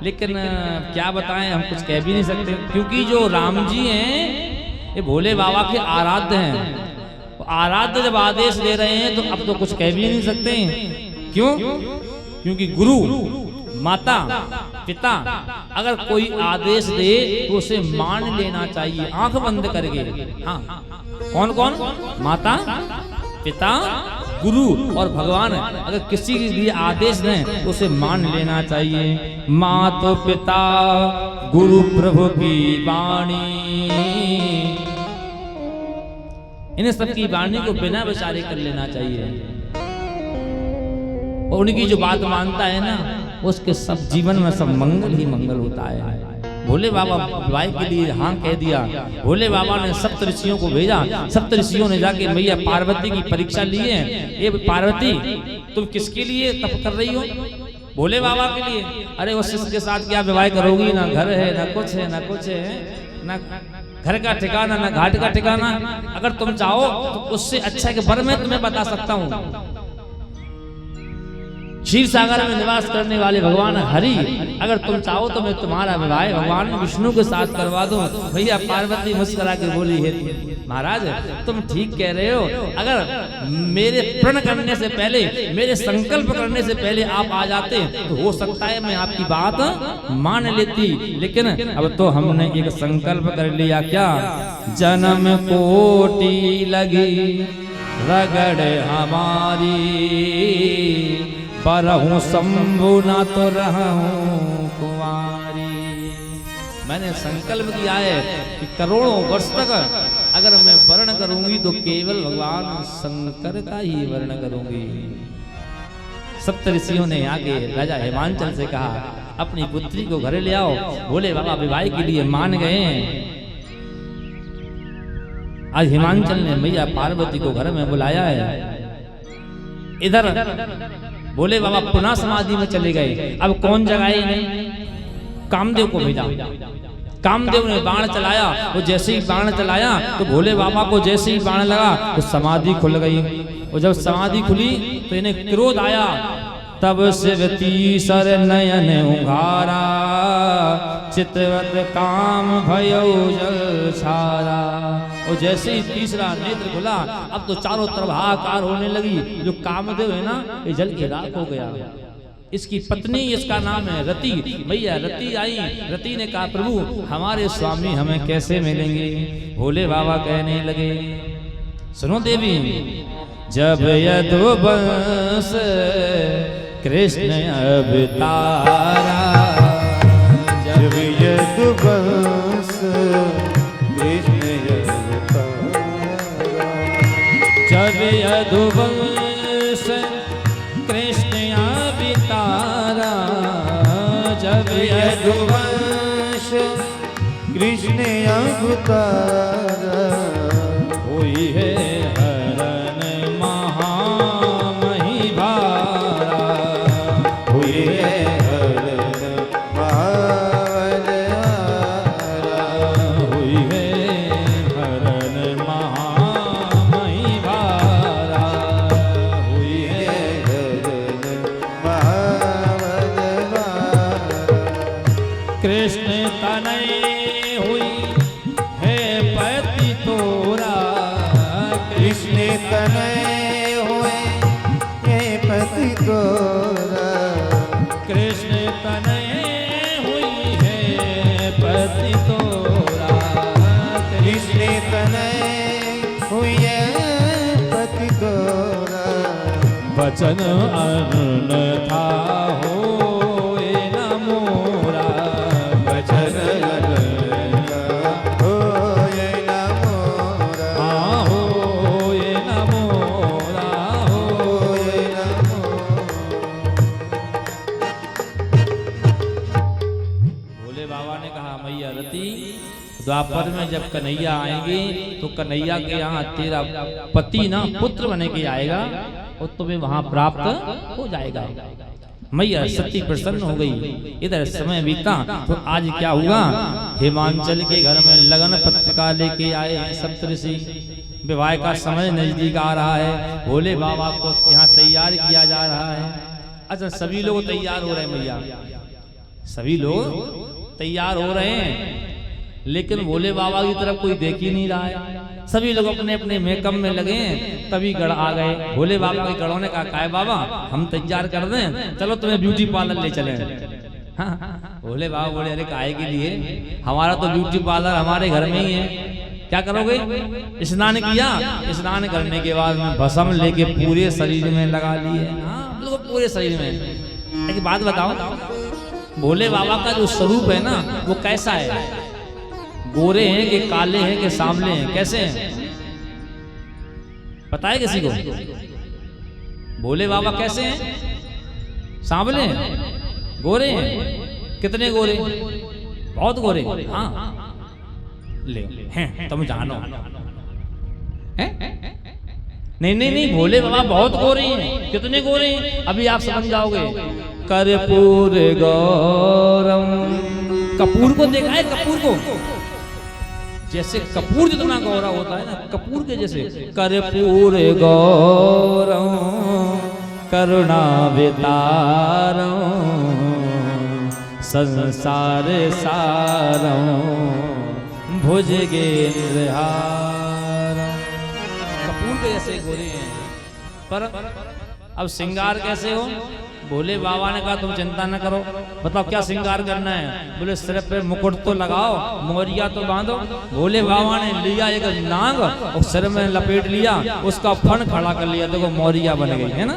लेकिन क्या बताएं, हम कुछ कह भी नहीं सकते, क्योंकि जो राम जी हैं ये भोले बाबा के आराध्य हैं। आराध्य जब आदेश दे रहे हैं तो अब तो कुछ कह भी नहीं सकते। क्यों? क्योंकि गुरु, माता, पिता अगर कोई आदेश दे तो उसे मान लेना चाहिए, आंख बंद करके। हाँ, कौन कौन? माता, पिता, गुरु और भगवान अगर किसी के लिए आदेश दें तो उसे मान लेना चाहिए। माता पिता गुरु प्रभु की वाणी, इन सब की वाणी को बिना विचारे कर लेना चाहिए। और उनकी जो बात मानता है ना, उसके सब जीवन में सब मंगल ही मंगल होता है। भोले बाबा विवाह के लिए हाँ कह दिया। भोले बाबा ने सप्त ऋषियों को भेजा। सप्त ऋषियों ने जाके मैया पार्वती की परीक्षा ली है। ये पार्वती, तुम किसके लिए तप कर रही हो? भोले बाबा के लिए। अरे उस शिष्य के साथ क्या विवाह करोगी? ना घर है, ना कुछ है, ना कुछ है, ना घर का ठिकाना, ना घाट का ठिकाना। अगर तुम चाहो तो उससे अच्छा के वर मैं तुम्हें बता सकता हूँ। क्षीर सागर में निवास करने वाले भगवान हरि, अगर तुम चाहो तो मैं तुम्हारा विवाह भगवान विष्णु के साथ करवा दूं। भैया पार्वती मुस्कुरा के बोली है, महाराज तुम ठीक कह रहे हो। अगर मेरे प्रण करने से पहले, मेरे संकल्प करने से पहले आप आ जाते तो हो सकता है मैं आपकी बात मान लेती। लेकिन अब तो हमने एक संकल्प कर लिया। क्या? जन्म कोटि लगी रगड़ हमारी, परहूं शंभु ना तो रहूं कुंवारी। मैंने संकल्प किया है कि करोड़ों वर्ष तक अगर मैं वर्ण करूंगी तो केवल भगवान शंकर का ही वर्ण करूंगी। सप्त ऋषियों ने आगे राजा हिमांचल से कहा, अपनी पुत्री को घर ले आओ। भोले बाबा विवाह के लिए मान गए। आज हिमांचल ने मैया पार्वती को घर में बुलाया है। इधर भोले बाबा पुनः समाधि में चले गए। अब कौन जगाए इन्हें? कामदेव को भेजा। कामदेव ने बाण चलाया। वो जैसे ही बाण चलाया तो भोले बाबा को जैसे ही बाण लगा तो समाधि खुल गई। और जब समाधि खुली तो इन्हें क्रोध आया। तब शिव तीसर नयन उघारा, चितवत काम भयो जल छारा। और जैसे ही तीसरा नेत्र खुला अब तो चारों तरफ हाहाकार होने लगी। जो कामदेव है ना, ये जल के राख हो गया। इसकी पत्नी, इसका नाम है रति। भैया रति आई। रति ने कहा, प्रभु हमारे स्वामी हमें कैसे मिलेंगे? भोले बाबा कहने लगे, सुनो देवी, जब यदुवंश कृष्ण अवतारा, जब यदुवंश कृष्ण अवतारा, जब यदुवंश कृष्ण अवतारा, जब यदुवंश कृष्ण अवतारा, हुई है हरण महामही भारा, हुई है हरण महाबलहारा, हुई है हरण महामही भारा, हुई है हरण महाबलहारा। कृष्ण तनय हुई है पति तोरा, कृष्ण तनय हुए हे पति तोरा, कृष्ण तनय हुई है पति तोरा, कृष्ण तनय हुए पति तोरा, वचन अन्यथा होए न मोरा, वचन होए न मोरा, हाँ होए न मोरा, होए न मोरा। भोले बाबा ने कहा, मैया रति, द्वापर में जब कन्हैया आएंगे तो कन्हैया के यहाँ तेरा पति ना पुत्र बने के आएगा और तुम्हें वहां प्राप्त हो जाएगा। मैया सती प्रसन्न हो गई। इधर समय बीता तो आज क्या हुआ? हिमांचल के घर में लगन पत्रिका लेके आए हैं सप्तऋषि। विवाह का समय नजदीक आ रहा है। भोले बाबा को यहाँ तैयार किया जा रहा है। अच्छा, सभी लोग तैयार हो रहे हैं। मैया सभी लोग तैयार हो रहे हैं, लेकिन भोले बाबा की तरफ कोई देख ही नहीं रहा है। सभी लोग अपने अपने मेकअप में लगे हैं। तभी गढ़ आ गए। भोले बाबा के गढ़ों ने कहा, काय बाबा हम तैयार कर दें, चलो तुम्हें ब्यूटी पार्लर ले चले। हाँ, भोले बाबा बोले, अरे काय के लिए, हमारा तो ब्यूटी पार्लर हमारे घर में ही है। क्या करोगे? स्नान किया, स्नान करने के बाद में भस्म लेके पूरे शरीर में लगा लिए। हाँ, बिल्कुल पूरे शरीर में। एक बात बताओ, भोले बाबा का जो स्वरूप है ना, वो कैसा है? गोरे हैं कि काले हैं कि सांवले हैं, कैसे हैं? पता है किसी को? भोले बाबा कैसे हैं? सांवले हैं, गोरे हैं? कितने गोरे? बहुत गोरे। हाँ ले हैं, तुम जानो हैं? नहीं नहीं नहीं, भोले बाबा बहुत गोरे हैं। कितने गोरे हैं अभी आप समझ जाओगे। कर्पूर गौरम, कपूर को देखा है? कपूर को जैसे कपूर जितना गौरा होता है ना, कपूर के जैसे। कर्पूर गौरम करुणावतारम संसार सारम भुजगेंद्रहारम। कपूर के जैसे गोरे हैं, पर अब श्रृंगार कैसे हो? भोले बाबा ने कहा, तुम चिंता न करो। बताओ क्या श्रृंगार करना है? बोले सिर पे मुकुट तो लगाओ, मोरिया तो बांधो। भोले बाबा ने लिया एक नाग और सिर में लपेट लिया, उसका फण खड़ा कर लिया, देखो मोरिया बन गई है ना।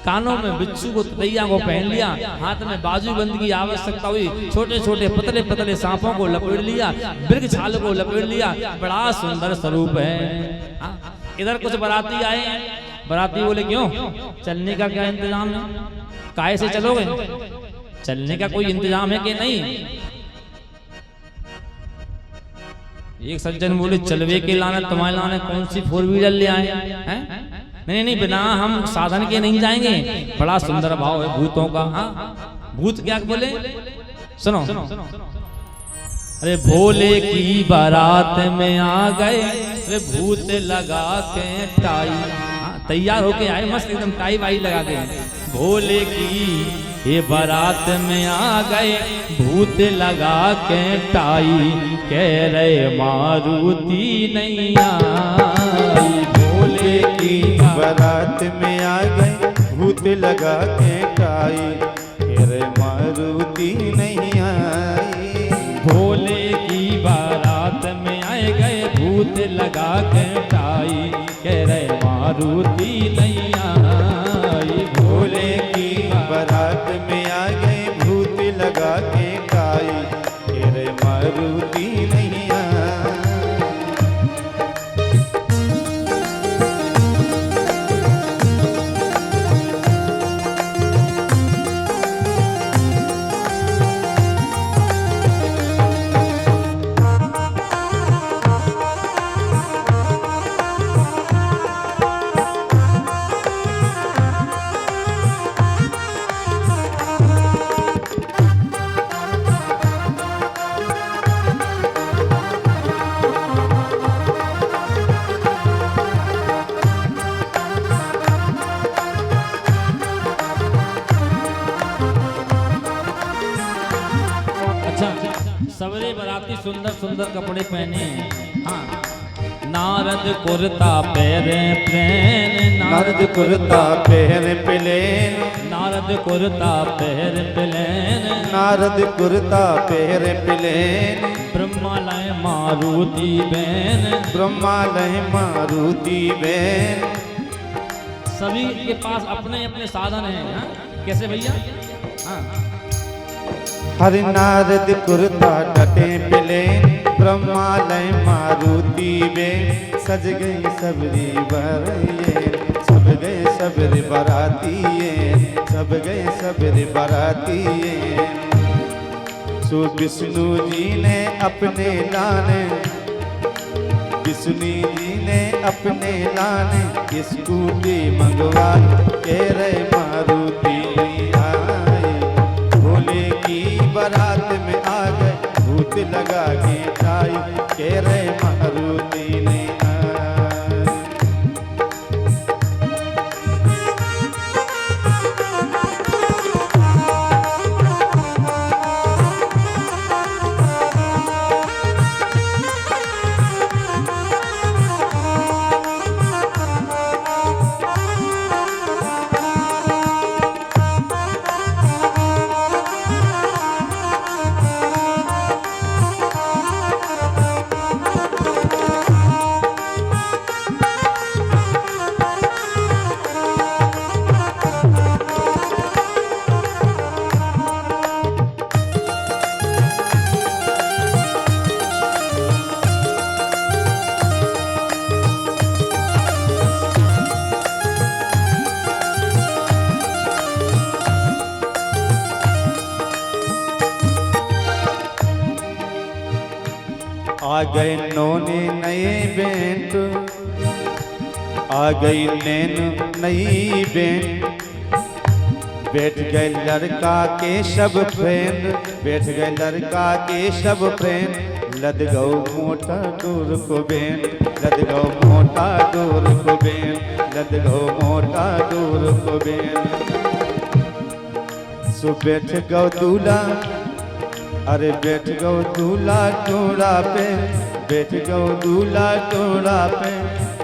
कानों में बिच्छू को तैया को पहन लिया, हाथ में बाजूबंद की आवश्यकता हुई, छोटे छोटे पतले पतले सांपों को लपेट लिया, मृग छाल को लपेट लिया। बड़ा सुंदर स्वरूप है। इधर कुछ बाराती आए। बाराती बोले, क्यों चलने का क्या इंतजाम है? काहे से चलोगे? चलने का कोई इंतजाम है कि नहीं? एक सज्जन बोले, चलवे के लाने तुम्हारे लाने कौन सी 4 व्हीलर ले आए हैं? नहीं नहीं, बिना हम साधन के नहीं जाएंगे। बड़ा सुंदर भाव है भूतों का। हाँ, भूत क्या बोले सुनो। अरे भोले की बारात में आ गए, अरे भूत लगा के टाई। तैयार होके आए मस्त एकदम, टाई वाई लगा के। भोले की ये बारात में आ गए, भूत लगा के टाई, कह रहे मारुति नहीं आई। भोले की बारात में आ गए, भूत लगा के टाई, कह रहे मारुति नहीं आई। भोले की बारात में आए गए, भूत लगा के टाई, कह रहे मारुति नहीं आई। भोले की बारात में आ गए, भूत लगा के टाई, कह रहे मारुति नहीं आई। सवरे बराती सुंदर सुंदर कपड़े पहने। हाँ, नारद कुर्ता पहरे प्लेन, नारद कुर्ता पहन प्लेन, नारद कुर्ता पहर प्लेन, नारद कुर्ता पहन प्लेन। ब्रह्मालय मारुति बैन, ब्रह्मालय मारुति बैन। सभी के पास अपने अपने साधन हैं। हाँ? कैसे भैया? हाँ, हरि नारद कुर्ता टटे प्लेन, ब्रह्मालय मारुति बैन। सज गई सबरी बरये, सब गए सबरी बरातिये, सब गए सबरी बरातिये। सो विष्णु जी ने अपने लाने, विष्णु जी ने अपने लाने स्कूटी मंगवा, कह रहे मारुति नहीं आए। भोले की बारात में आ गए, भूत लगा के टाई, कह रहे मारुति नहीं आए। गए नोने नए बेंट, आ गई नैन नई बेंट, बैठ गए लड़का के सब फ्रेंड, बैठ गए लड़का के सब फ्रेंड, लद गौ मोटा दूर को बेंट, लद गौ मोटा दूर को बेंट, लद गौ मोटा दूर को बेंट। सो बैठ गौ दूल्हा, अरे बैठ गौ दूल्हा टोड़ा पे, बैठ गौ दूल्हा टोड़ा पे,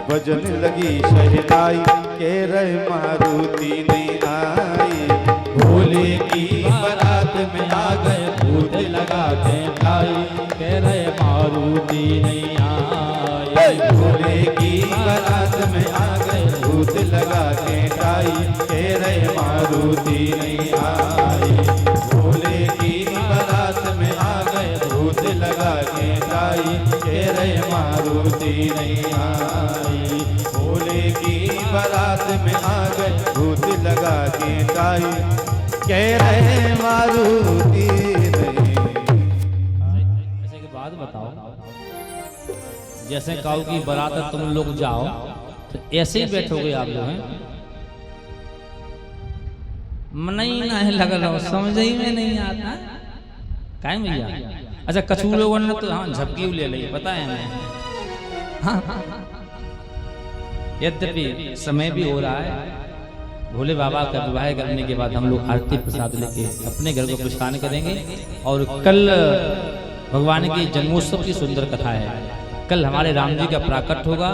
बजन लगी शहनाई, के रहे मारुति नहीं आई, भोले की बारात में आ गए भूत लगा के ढाई, कह रहे मारुति नहीं आई, भोले की बारात में आ गए भूत लगा के ढाई, कह रहे मारुति नहीं आई, भोले की बारात में आ गए भूत लगा के ढाई, कह रहे मारुति नहीं आई, भोले की बारात में आ गए भूत लगा के ढाई, कह रहे मारुति नहीं। ऐसे के बाद बताओ, जैसे काऊ की बारात है तुम लोग जाओ तो ऐसे ही बैठोगे आप लोग हैं, नहीं नहीं लग रहा हो, समझ ही में नहीं आता काहे भैया। अच्छा कछू लोगों ने तो हाँ झपकी ले ली, पता है हमें। हाँ यद्यपि समय भी हो रहा है, भोले बाबा का विवाह करने के बाद हम लोग आरती प्रसाद लेके अपने घर को प्रस्थान करेंगे। और कल भगवान के जन्मोत्सव की सुंदर कथा है, कल हमारे राम जी का प्राकट होगा,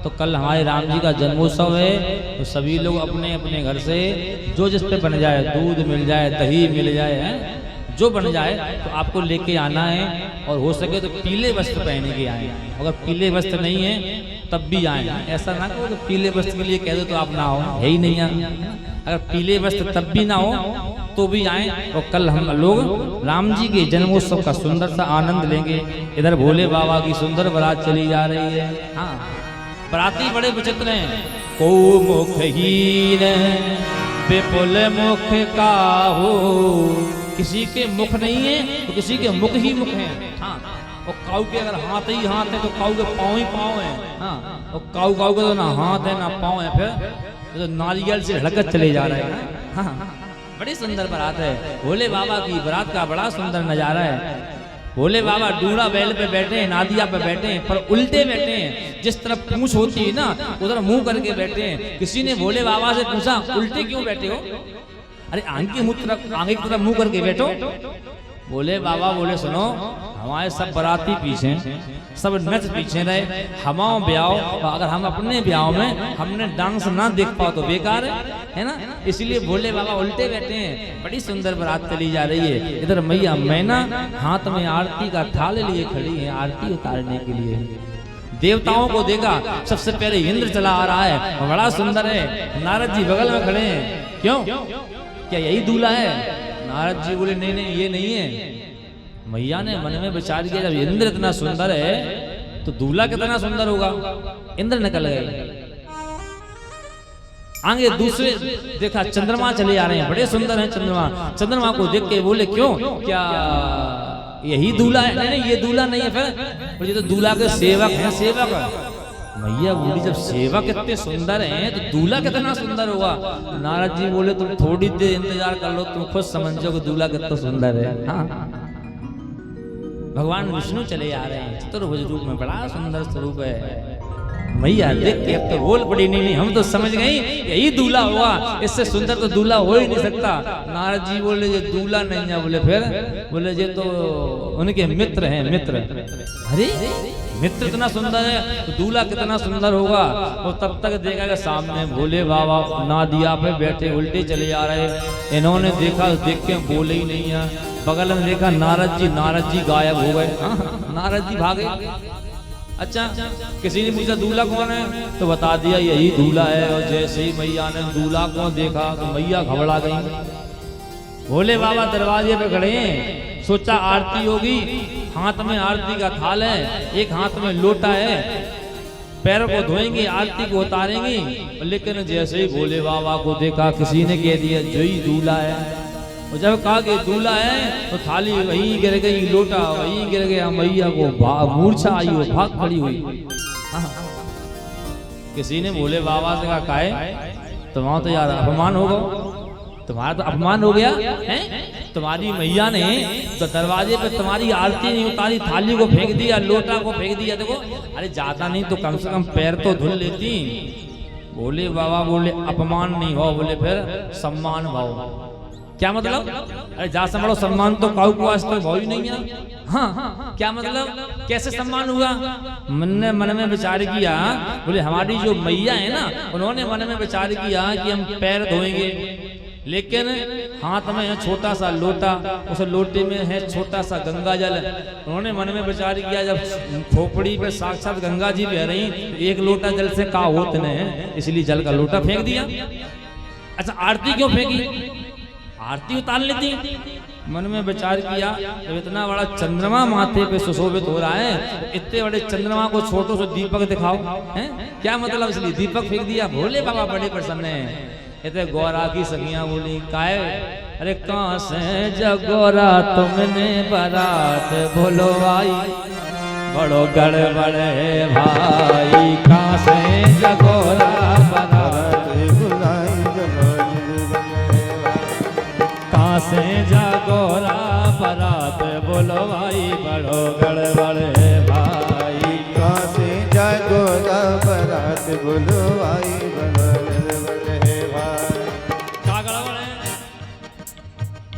तो कल हमारे राम जी का जन्मोत्सव है, तो सभी लोग अपने अपने घर से जो जिस पे बन जाए, दूध मिल जाए, दही मिल जाए, है जो बन जाए तो आपको लेके आना है। और हो सके तो पीले वस्त्र पहने के आए, अगर पीले वस्त्र नहीं है तब भी आए, ऐसा ना कहो तो पीले वस्त्र के लिए कह दो तो आप ना हो, है ही नहीं आए। अगर पीले वस्त्र तब भी ना हो तो भी आए। और कल हम लोग राम जी के जन्मोत्सव का सुंदर सा आनंद लेंगे। इधर भोले बाबा की सुंदर बारात चली जा रही है। हाँ बराती बड़े विचित्र हैं, को मुखहीन विपुल मुख का हो, किसी के मुख नहीं है तो किसी के मुख ही मुख है। हाँ और काऊ के अगर हाथ ही हाथ है तो काऊ के पाँव ही पाँव है। हाँ और काऊ काऊ के तो ना हाथ है ना पाँव है, फिर तो नारियल से ढलकर चले जा रहे हैं। हाँ बड़ी सुंदर बारात है, भोले बाबा की बारात का बड़ा सुंदर नजारा है। भोले बाबा डूरा बैल पे बैठे हैं, नादिया पे बैठे हैं, पर उल्टे बैठे हैं। जिस तरफ पूंछ होती है ना उधर मुंह करके बैठे हैं। किसी ने भोले बाबा से पूछा उल्टे क्यों बैठे हो? अरे आगे की तरफ मुंह करके बैठो। बोले बाबा बोले सुनो, हमारे सब बराती पीछे, सब नच पीछे रहे, हमाओ ब्याह, अगर हम अपने ब्याह में हमने डांस ना देख पाओ तो बेकार है ना। इसलिए भोले बाबा उल्टे बैठे हैं। बड़ी सुंदर बारात चली जा रही है। इधर मैया मैना हाथ में आरती का थाल लिए खड़ी है, आरती उतारने के लिए। देवताओं को देखा, सबसे पहले इंद्र चला आ रहा है, बड़ा सुंदर है। नारद जी बगल में खड़े हैं। क्यों, क्या यही दूल्हा है? नारद जी बोले नहीं नहीं ये नहीं है। मैया ने मन में विचार किया, जब इंद्र इतना सुंदर है तो दूल्हा कितना सुंदर होगा। इंद्र निकल गए। आगे दूसरे देखा चंद्रमा चले आ रहे हैं, बड़े सुंदर हैं चंद्रमा। चंद्रमा को देख के बोले क्यों, क्या यही दूल्हा है? नहीं नहीं ये दूल्हा नहीं है। फिर ये तो दूल्हा के सेवक है, सेवक। मैया बोली जब सेवक इतने सुंदर हैं तो दूल्हा कितना सुंदर होगा। नारद जी बोले तुम थोड़ी देर इंतजार कर लो, तुम खुद समझो कि दूल्हा कितना सुंदर है। हाँ भगवान विष्णु चले आ रहे हैं चतुर्भुज रूप में, बड़ा सुंदर स्वरूप है। मैया देख के अब तो बोल पड़ी, नहीं हम तो समझ गई यही दूल्हा होगा, इससे सुंदर तो दूल्हा हो ही नहीं सकता। नारद जी बोले ये दूल्हा नहीं है। बोले फिर? बोले ये तो उनके मित्र हैं, मित्र। अरे मित्र इतना सुंदर है तो दूल्हा कितना सुंदर होगा। और तब तक देखा कि सामने भोले बाबा नादिया पे बैठे उल्टे चले आ रहे। इन्होंने देखा, देख के बोले ही नहीं है। बगल में देखा नारद जी गायब हो गए। नारद जी भागे। अच्छा किसी ने पूछा दूल्हा कौन है, तो बता दिया यही दूल्हा है। और जैसे ही मैया ने दूल्हा को देखा तो मैया घबरा गई। भोले बाबा दरवाजे पे खड़े हैं, सोचा आरती होगी, हाथ में आरती का थाल है, एक हाथ में लोटा है, पैरों को धोएंगे, आरती को उतारेंगे। लेकिन जैसे ही भोले बाबा को देखा किसी ने कह दिया जो ही दूल्हा है। और जब कहा कि दूल्हा है तो थाली वहीं गिर गई, लोटा वहीं गिर गया, मैया को मूर्छा आई, वो भाग खड़ी हुई। किसी ने भोले बाबा से कहा काहे तुम्हारा तो यार अपमान होगा, तुम्हारा तो अपमान हो गया है, तुम्हारी मैया ने तो दरवाजे पे तुम्हारी आरती नहीं उतारी, थाली को फेंक दिया, लोटा को फेंक दिया। देखो अरे जाता नहीं तो कम से कम पैर तो धुल लेती। बोले बाबा बोले अपमान नहीं हो, बोले फिर सम्मान भाव। क्या मतलब? अरे जा संभालो, सम्मान तो काऊ को आज तक भाव ही नहीं है। हाँ क्या मतलब? कैसे सम्मान हुआ? मन में विचार किया, बोले हमारी जो मैया है ना, उन्होंने मन में विचार किया कि हम पैर धोएंगे, लेकिन हाथ में है छोटा सा लोटा, उस लोटे में है छोटा सा गंगा जल। उन्होंने मन में विचार किया जब खोपड़ी पे साक्षात गंगा जी बह रही, एक लोटा जल से का होते हैं, इसलिए जल का लोटा फेंक दिया। अच्छा आरती क्यों फेंकी? आरती उतार लेती। मन में विचार किया जब इतना बड़ा चंद्रमा माथे पे सुशोभित हो रहा है, इतने बड़े चंद्रमा को छोटो से दीपक दिखाओ, हैं? क्या मतलब? इसलिए दीपक फेंक दिया। भोले बाबा बड़े प्रसन्न हैं। इतने गौरा की सखियां बोली काहे? अरे कहां से जगोरा तुमने बारात बोलो आई, बड़ो गड़बड़ है भाई, कहां से जगोरा बारात बुलाई, कहां से जगोरा बारात बोलो आई, बड़ो गड़बड़ है भाई, कहां से जगोरा बारात बोलो आई,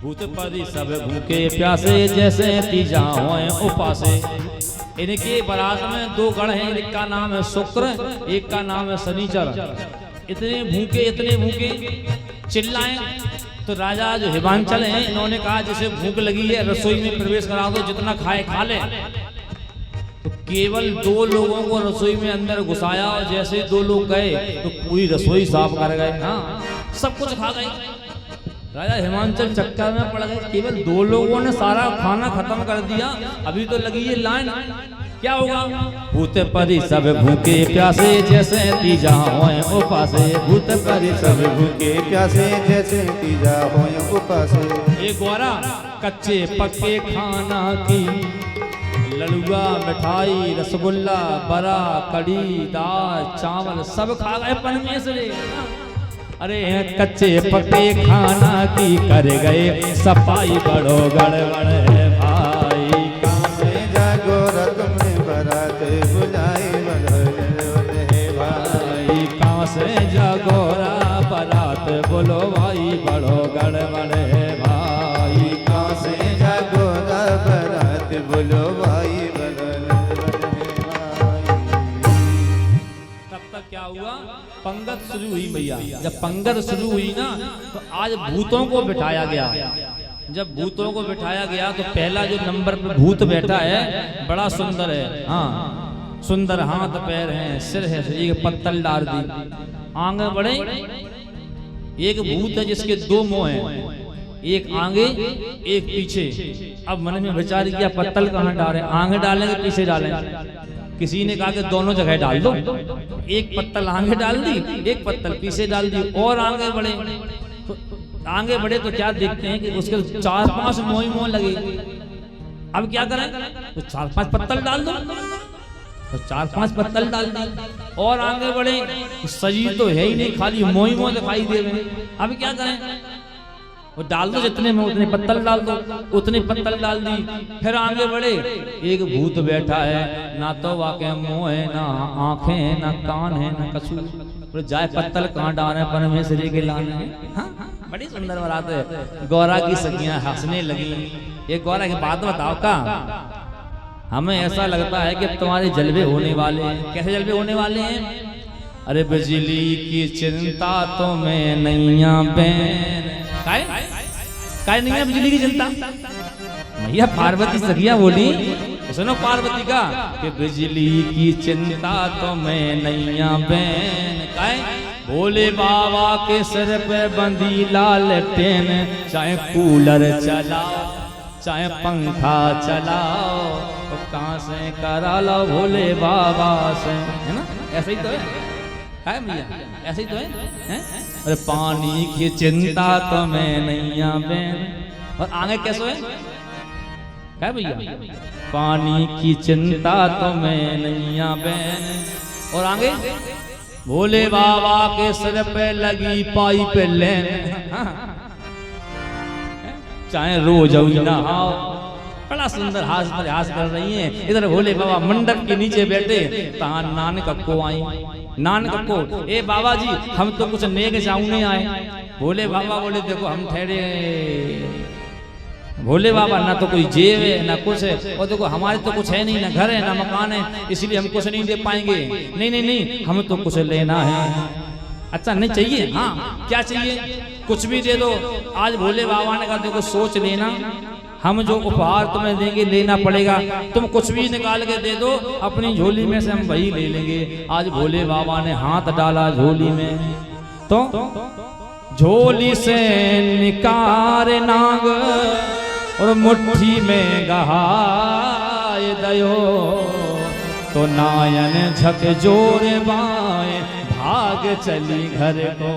भूत परी सब भूखे प्यासे, जैसे तीजा होए उपासे। इनके बारात में दो गण हैं, एक का नाम है शुक्र, एक का नाम है शनिचर। इतने भूखे चिल्लाएं तो राजा जो हिमांचल हैं, इन्होंने कहा जैसे भूख लगी है रसोई में प्रवेश करा दो, जितना खाए खा ले। तो केवल दो लोगों को रसोई में अंदर घुसाया, और जैसे दो लोग गए तो पूरी रसोई साफ कर गए। हाँ सब कुछ खा गए। राजा हिमांचल चक्कर में पड़ गए, केवल दो लोगों ने सारा खाना खत्म कर दिया, अभी तो लगी ये लाइन। क्या होगा? भूत परी सब भूखे प्यासे, जैसे तीजा होए उपासे। भूत परी सब भूखे प्यासे, जैसे तीजा होए उपासे। एक गौरा कच्चे पक्के खाना की, लड़ुआ मिठाई रसगुल्ला बड़ा कड़ी दाल चावल सब खा गए पनमे से। अरे कच्चे पक्के खाना की कर गए सफाई, बड़ो गड़बड़ है भाई, कहां से जागोरा तुमने बारात बुलाई, बड़ो गड़बड़ है भाई, कहां से जागोरा बारात बोलो भाई, बड़ो गड़बड़ है भाई, कहां से जागोरा बारात बोलो भाई, बड़ो गड़बड़ है भाई। तब तक क्या हुआ? पंगत शुरू हुई भैया। जब पंगत शुरू हुई ना, तो आज भूतों को बिठाया गया। जब भूतों को बिठाया गया तो पहला जो नंबर पे भूत बैठा है बड़ा सुंदर है। हाँ सुंदर हाथ पैर हैं, सिर है, एक पत्तल डाल दी, आगे बढ़े। एक भूत है जिसके दो मुंह हैं, एक आगे एक पीछे। अब मन में विचार किया पत्तल कहाँ डाले, आगे डालेंगे पीछे डालेंगे। किसी ने कहा कि दोनों जगह डाल दो, एक पत्तल आगे डाल दी, एक पत्तल पीछे डाल दी। और आगे बढ़े तो आगे बढ़े तो क्या देखते हैं कि उसके 4-5 मोह लगे। अब क्या करें? तो 4-5 पत्तल डाल दो, तो 4-5 पत्तल डाल दी। और आगे बढ़े तो सजी तो है ही नहीं, खाली मोह दिखाई दे रहे। अब क्या करें? वो डाल दो जितने में उतने पत्तल डाल दो, उतने पत्तल डाल दी। फिर आगे बढ़े, एक भूत बैठा है, ना तो वाकई मुंह है, ना आंखें हैं, ना कान है, ना कछु। तो जाए पत्तल कहाँ डाले परमेश्वरी के लाने। हाँ बड़ी सुंदर बात है। गौरा की सखियां हंसने लगी। एक गौरा की बात बताओ का, हमें ऐसा लगता है कि तुम्हारे जलवे होने वाले हैं। कैसे जलवे होने वाले हैं? अरे बिजली की चिंता तो मैं नैया बहन। काय नहीं है बिजली की चिंता? मैया पार्वती सखिया बोली, सुनो पार्वती का कि बिजली की चिंता तो मैं नैया बहन। काय? भोले बाबा के सिर पे बंदी लालटेन, चाहे कूलर चलाओ चाहे पंखा चलाओ, तो कहां से करा लो भोले बाबा से, है ना? ऐसा ही तो है। है भैया, ऐसे ही तो है? अरे पानी की चिंता तो मैं नैया में, और आगे कैसे है? क्या भैया? पानी की चिंता तो मैं नैया में, और आगे भोले बाबा के सिर पे लगी पाइप लेन, चाहे रोज नहाओ। बड़ा सुंदर हास कर रही हैं। इधर भोले बाबा मंडप के नीचे बैठे, तहां नानक को आई। नानक को, ए बाबा जी हम तो कुछ नेक जाऊने आए। भोले बाबा बोले देखो हम ठहरे, भोले बाबा ना तो कोई जेब है ना कुछ है, और देखो हमारे तो कुछ है नहीं, ना घर है ना मकान है, इसलिए हम कुछ नहीं दे पाएंगे। नहीं हम तो कुछ लेना है। अच्छा नहीं चाहिए? हाँ क्या चाहिए? कुछ भी दे दो। आज भोले बाबा ने कहा देखो सोच लेना, हम जो उपहार तुम्हें देंगे लेना पड़ेगा, तुम कुछ भी निकाल के दे दो, अपनी झोली में से हम वही ले लेंगे। आज भोले बाबा ने हाथ डाला झोली में, तो झोली से निकारे नाग और मुट्ठी में गहाए दयो, तो नायन झक जोरे बाएं भाग चली घर को।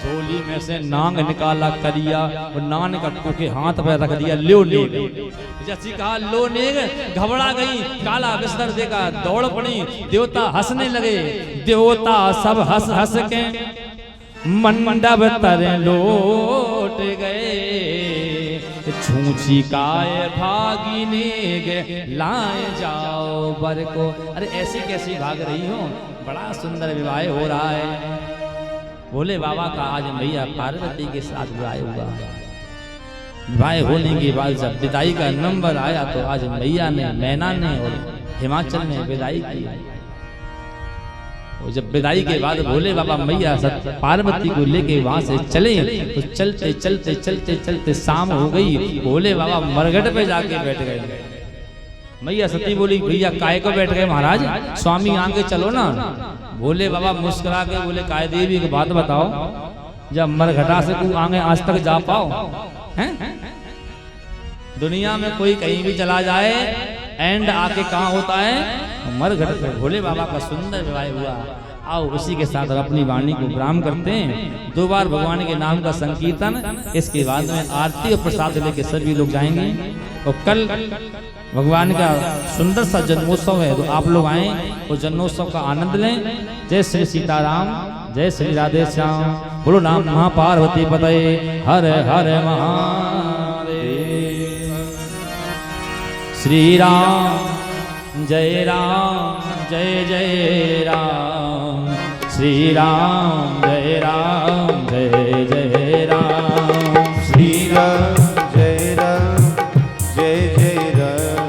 झोली में से नांग निकाला करिया और नानक के हाथ पे रख दिया। लो नेग, जैसी कहा लो नेग, घबरा गई, काला बिस्तर देखा, दौड़ पड़ी। देवता हंसने लगे, देवता सब हंस हंस के मंडप तरे लौट गए। छूछी काय भागी नेग लाए जाओ बर को। अरे ऐसी कैसी भाग रही हो? बड़ा सुंदर विवाह हो रहा है। भोले बाबा का आज मैया पार्वती के साथ विवाह हुआ। विवाह होने के बाद जब विदाई का नंबर आया तो आज मैया ने, मैना ने और हिमाचल में विदाई की। और जब विदाई के बाद भोले बाबा मैया पार्वती को लेके वहां से चले, तो चलते चलते चलते चलते शाम हो गई। भोले बाबा मरघट पे जाके बैठ गए। मैया सती बोली भैया काहे को बैठ गए महाराज, स्वामी आगे चलो ना। भोले बाबा मुस्कुरा के बोले काय देवी की बात बताओ, जब मरघटा से तू आगे आज तक जा पाओ हैं? दुनिया में कोई कहीं भी चला जाए एंड आके कहाँ होता है? मरघट पे। भोले बाबा का सुंदर विवाह हुआ। आओ उसी के साथ अपनी वाणी को विराम करते हैं। 2 बार भगवान के नाम का संकीर्तन, इसके बाद में आरती और प्रसाद लेके सभी लोग जाएंगे। और कल भगवान का सुंदर सा जन्मोत्सव है, तो आप लोग आए और जन्मोत्सव का आनंद लें। जय श्री सीताराम, जय श्री राधे श्याम। बोलो नाम महापार्वती पतये हर हर महादेव। श्री राम जय जय राम, श्री राम जय जय राम। श्री राम जय जय राम, श्री राम जय जय राम।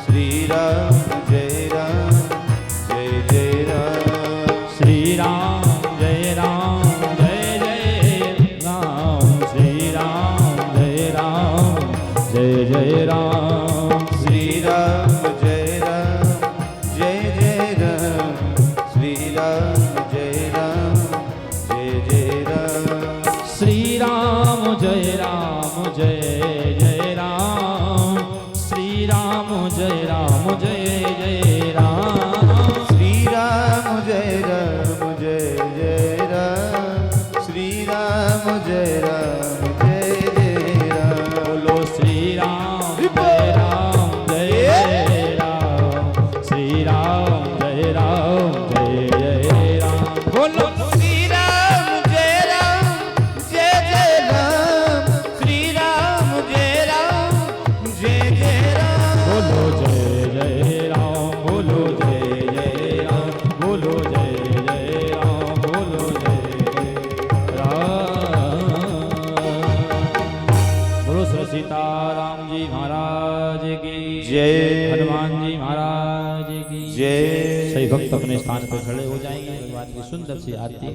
श्री राम जय जय राम, श्री राम जय जय राम। श्री राम जय जय राम, श्री राम जय जय राम। श्री राम जय जय राम, श्री राम जय जय राम। श्री राम जय जय राम, श्री राम जय जय राम। बोलो श्री राम जय जय राम, श्री राम जय जय राम। बोलो श्री राम जय जय राम, श्री राम जय जय राम। बोलो जय जय राम, बोलो जय जय राम, बोलो जय जय राम, बोलो जय राम। बोलो श्री सीताराम जी महाराज की जय, हनुमान जी महाराज की जय। सही भक्त अपने स्थान पर खड़े हो जाएंगे। भगवान की सुंदर सी आरती।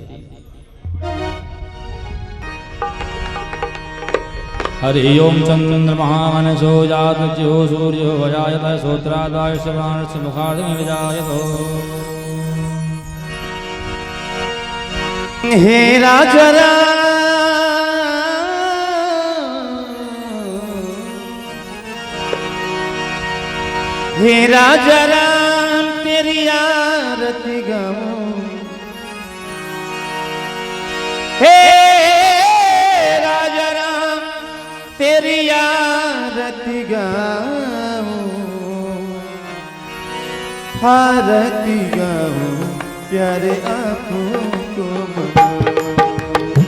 हरि ओम चंद्रमा मनसो जातज्यो सूर्यो वजायत सोत्रादाय श्रवणस्य मुखार्थ विजायतो। हे राजा हे राजा राम, तेरी आरती गाऊं आरती गाऊं प्यारे आंखों को मनाऊं,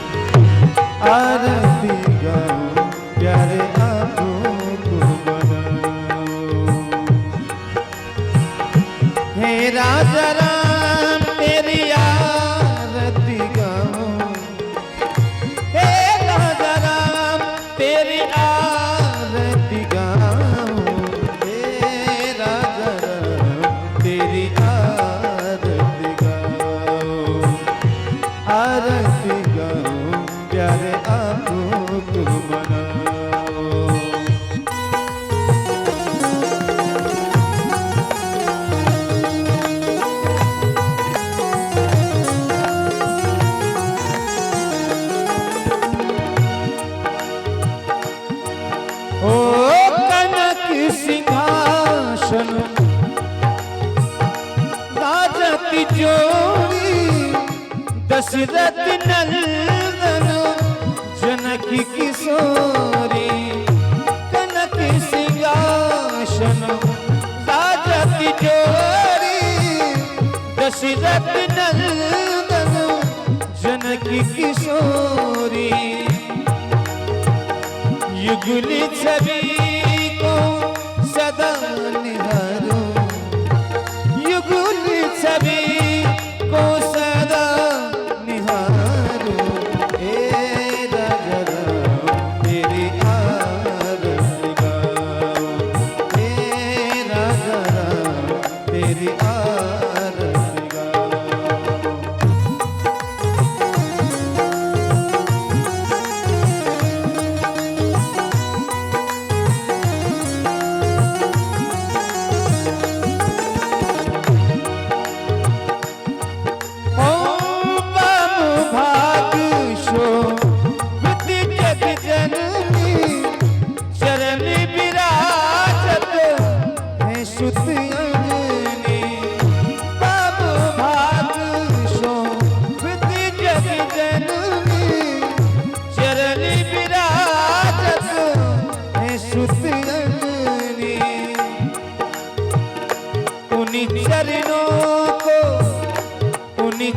आरती गाऊं प्यारे आंखों को मनाऊं। हे राजा राम तेरी आरती गाऊं, हे राजा राम तेरी आरती गाऊं, हे राजा राम तेरी आरती गाऊं, आरती गाऊं प्यारे आंखों को मनाऊं। ओ कनक सिंहासन राजा तिजोरी, दशरथ नंदन जनकी किशोरी। कनक सिंहासन राजा तिजोरी, दशरथ नंदन जनकी किशोरी। युगली छवि को सदा निहारो, युगली छवि को सदा निहारो। ए राजा राम तेरी आरती गाऊं, ए राजा राम तेरी आरती गाऊं।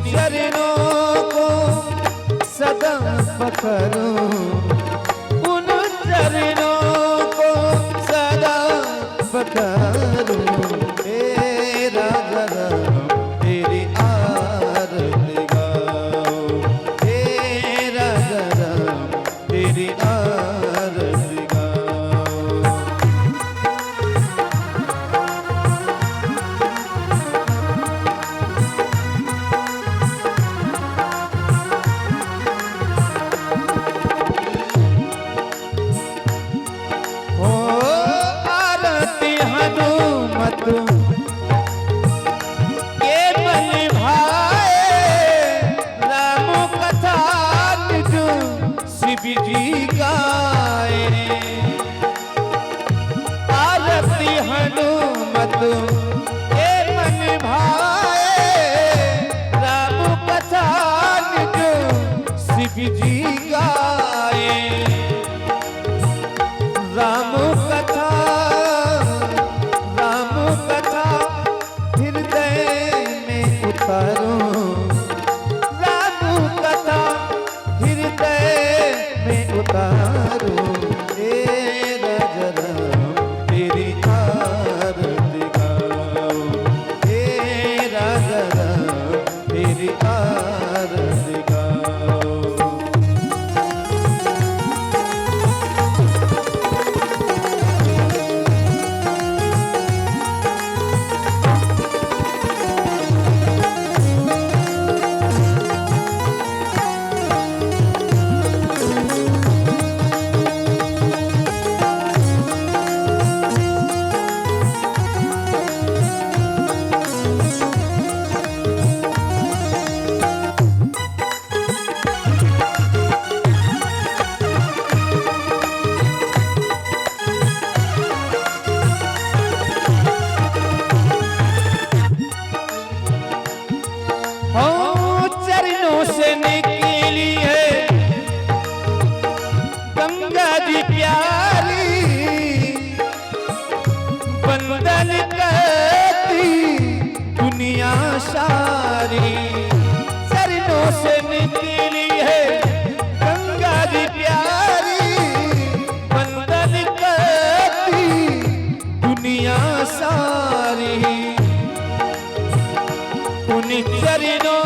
चरणों को सदा पकड़ो, उन चरणों को सदा पकड़ो। हे राजा राम तेरी आरती गाऊं, हे राजा राम तेरी आरती गाऊं। के बन भाए राम कथा जो शिव जी गाए। आरती हनुमत के बन भाए राम कथा जो शिव जी गाए। राम कथा राम कथा हृदय में उतारो। हे राजा राम तेरी आरती गाऊं, हे राजा राम तेरी आरती गाऊं। चरणों से निकली है गंगा जी प्यारी, बंदन करती उन चरणों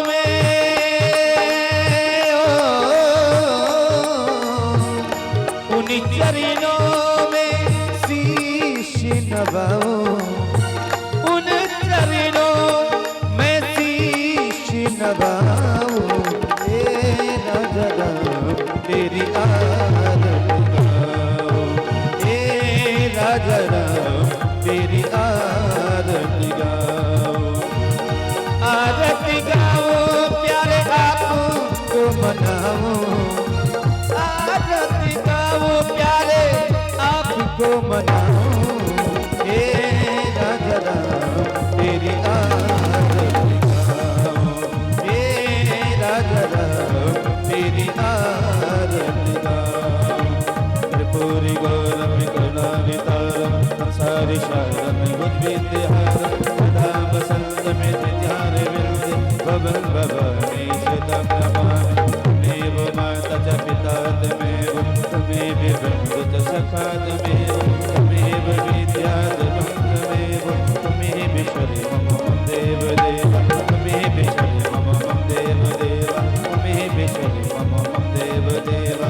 में उन चरणों में शीश नवाऊं, उन चरणों में शीश नवाऊं, तेरा जरा तेरी आरती गाऊं, तेरा जरा तेरी आरती गाऊं, आरती गाऊं प्यारे आपको मनाऊं, आरती गाऊं प्यारे आपको मनाऊं, तेरा जरा तेरी आरती गाऊं, तेरा जरा तेरी आरती गाऊं। त्रिपुरी गौरम करुणावतारम संसारी शारदम बुद्धिविद्याहारम सदा वसंत में ध्यान विरुद्ध भवन भवानी सुतम नमामि। त्वमेव माता च पिता त्वमेव त्वमेव बन्धु च सखा त्वमेव त्वमेव विद्या त्वमेव त्वमेव शरणं मम देव देव त्वमेव शरणं मम देव देव त्वमेव शरणं मम देव देव।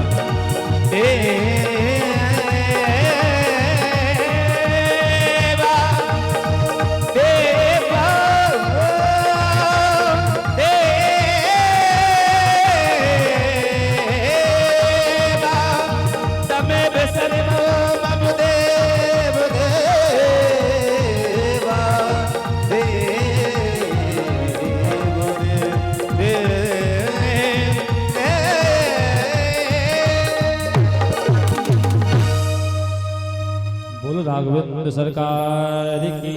राघवेंद्र सरकार की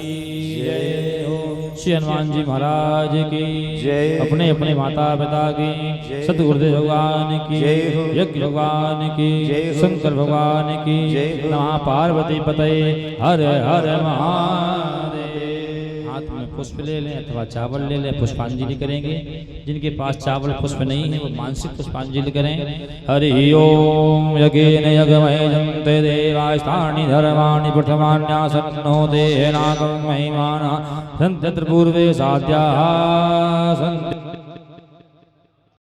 जय हो। श्री हनुमान जी महाराज की जय। अपने अपने माता पिता की, सतगुरुदेव भगवान की, यज्ञ भगवान की, शंकर भगवान की, नमः पार्वती पते हर हर महादेव। हाथ में पुष्प ले लें अथवा चावल ले लें, पुष्पांजलि करेंगे। जिनके पास चावल पुष्प नहीं है वो मानसिक पुष्पांजलि करें। हरि ओम यज्ञेन यज्ञमय जन्ते देवास्तानि धर्माणि प्रथमान्यासन्नो देहनागं महिमानः सन्त्यत्र पूर्वे साध्याः सन्ति।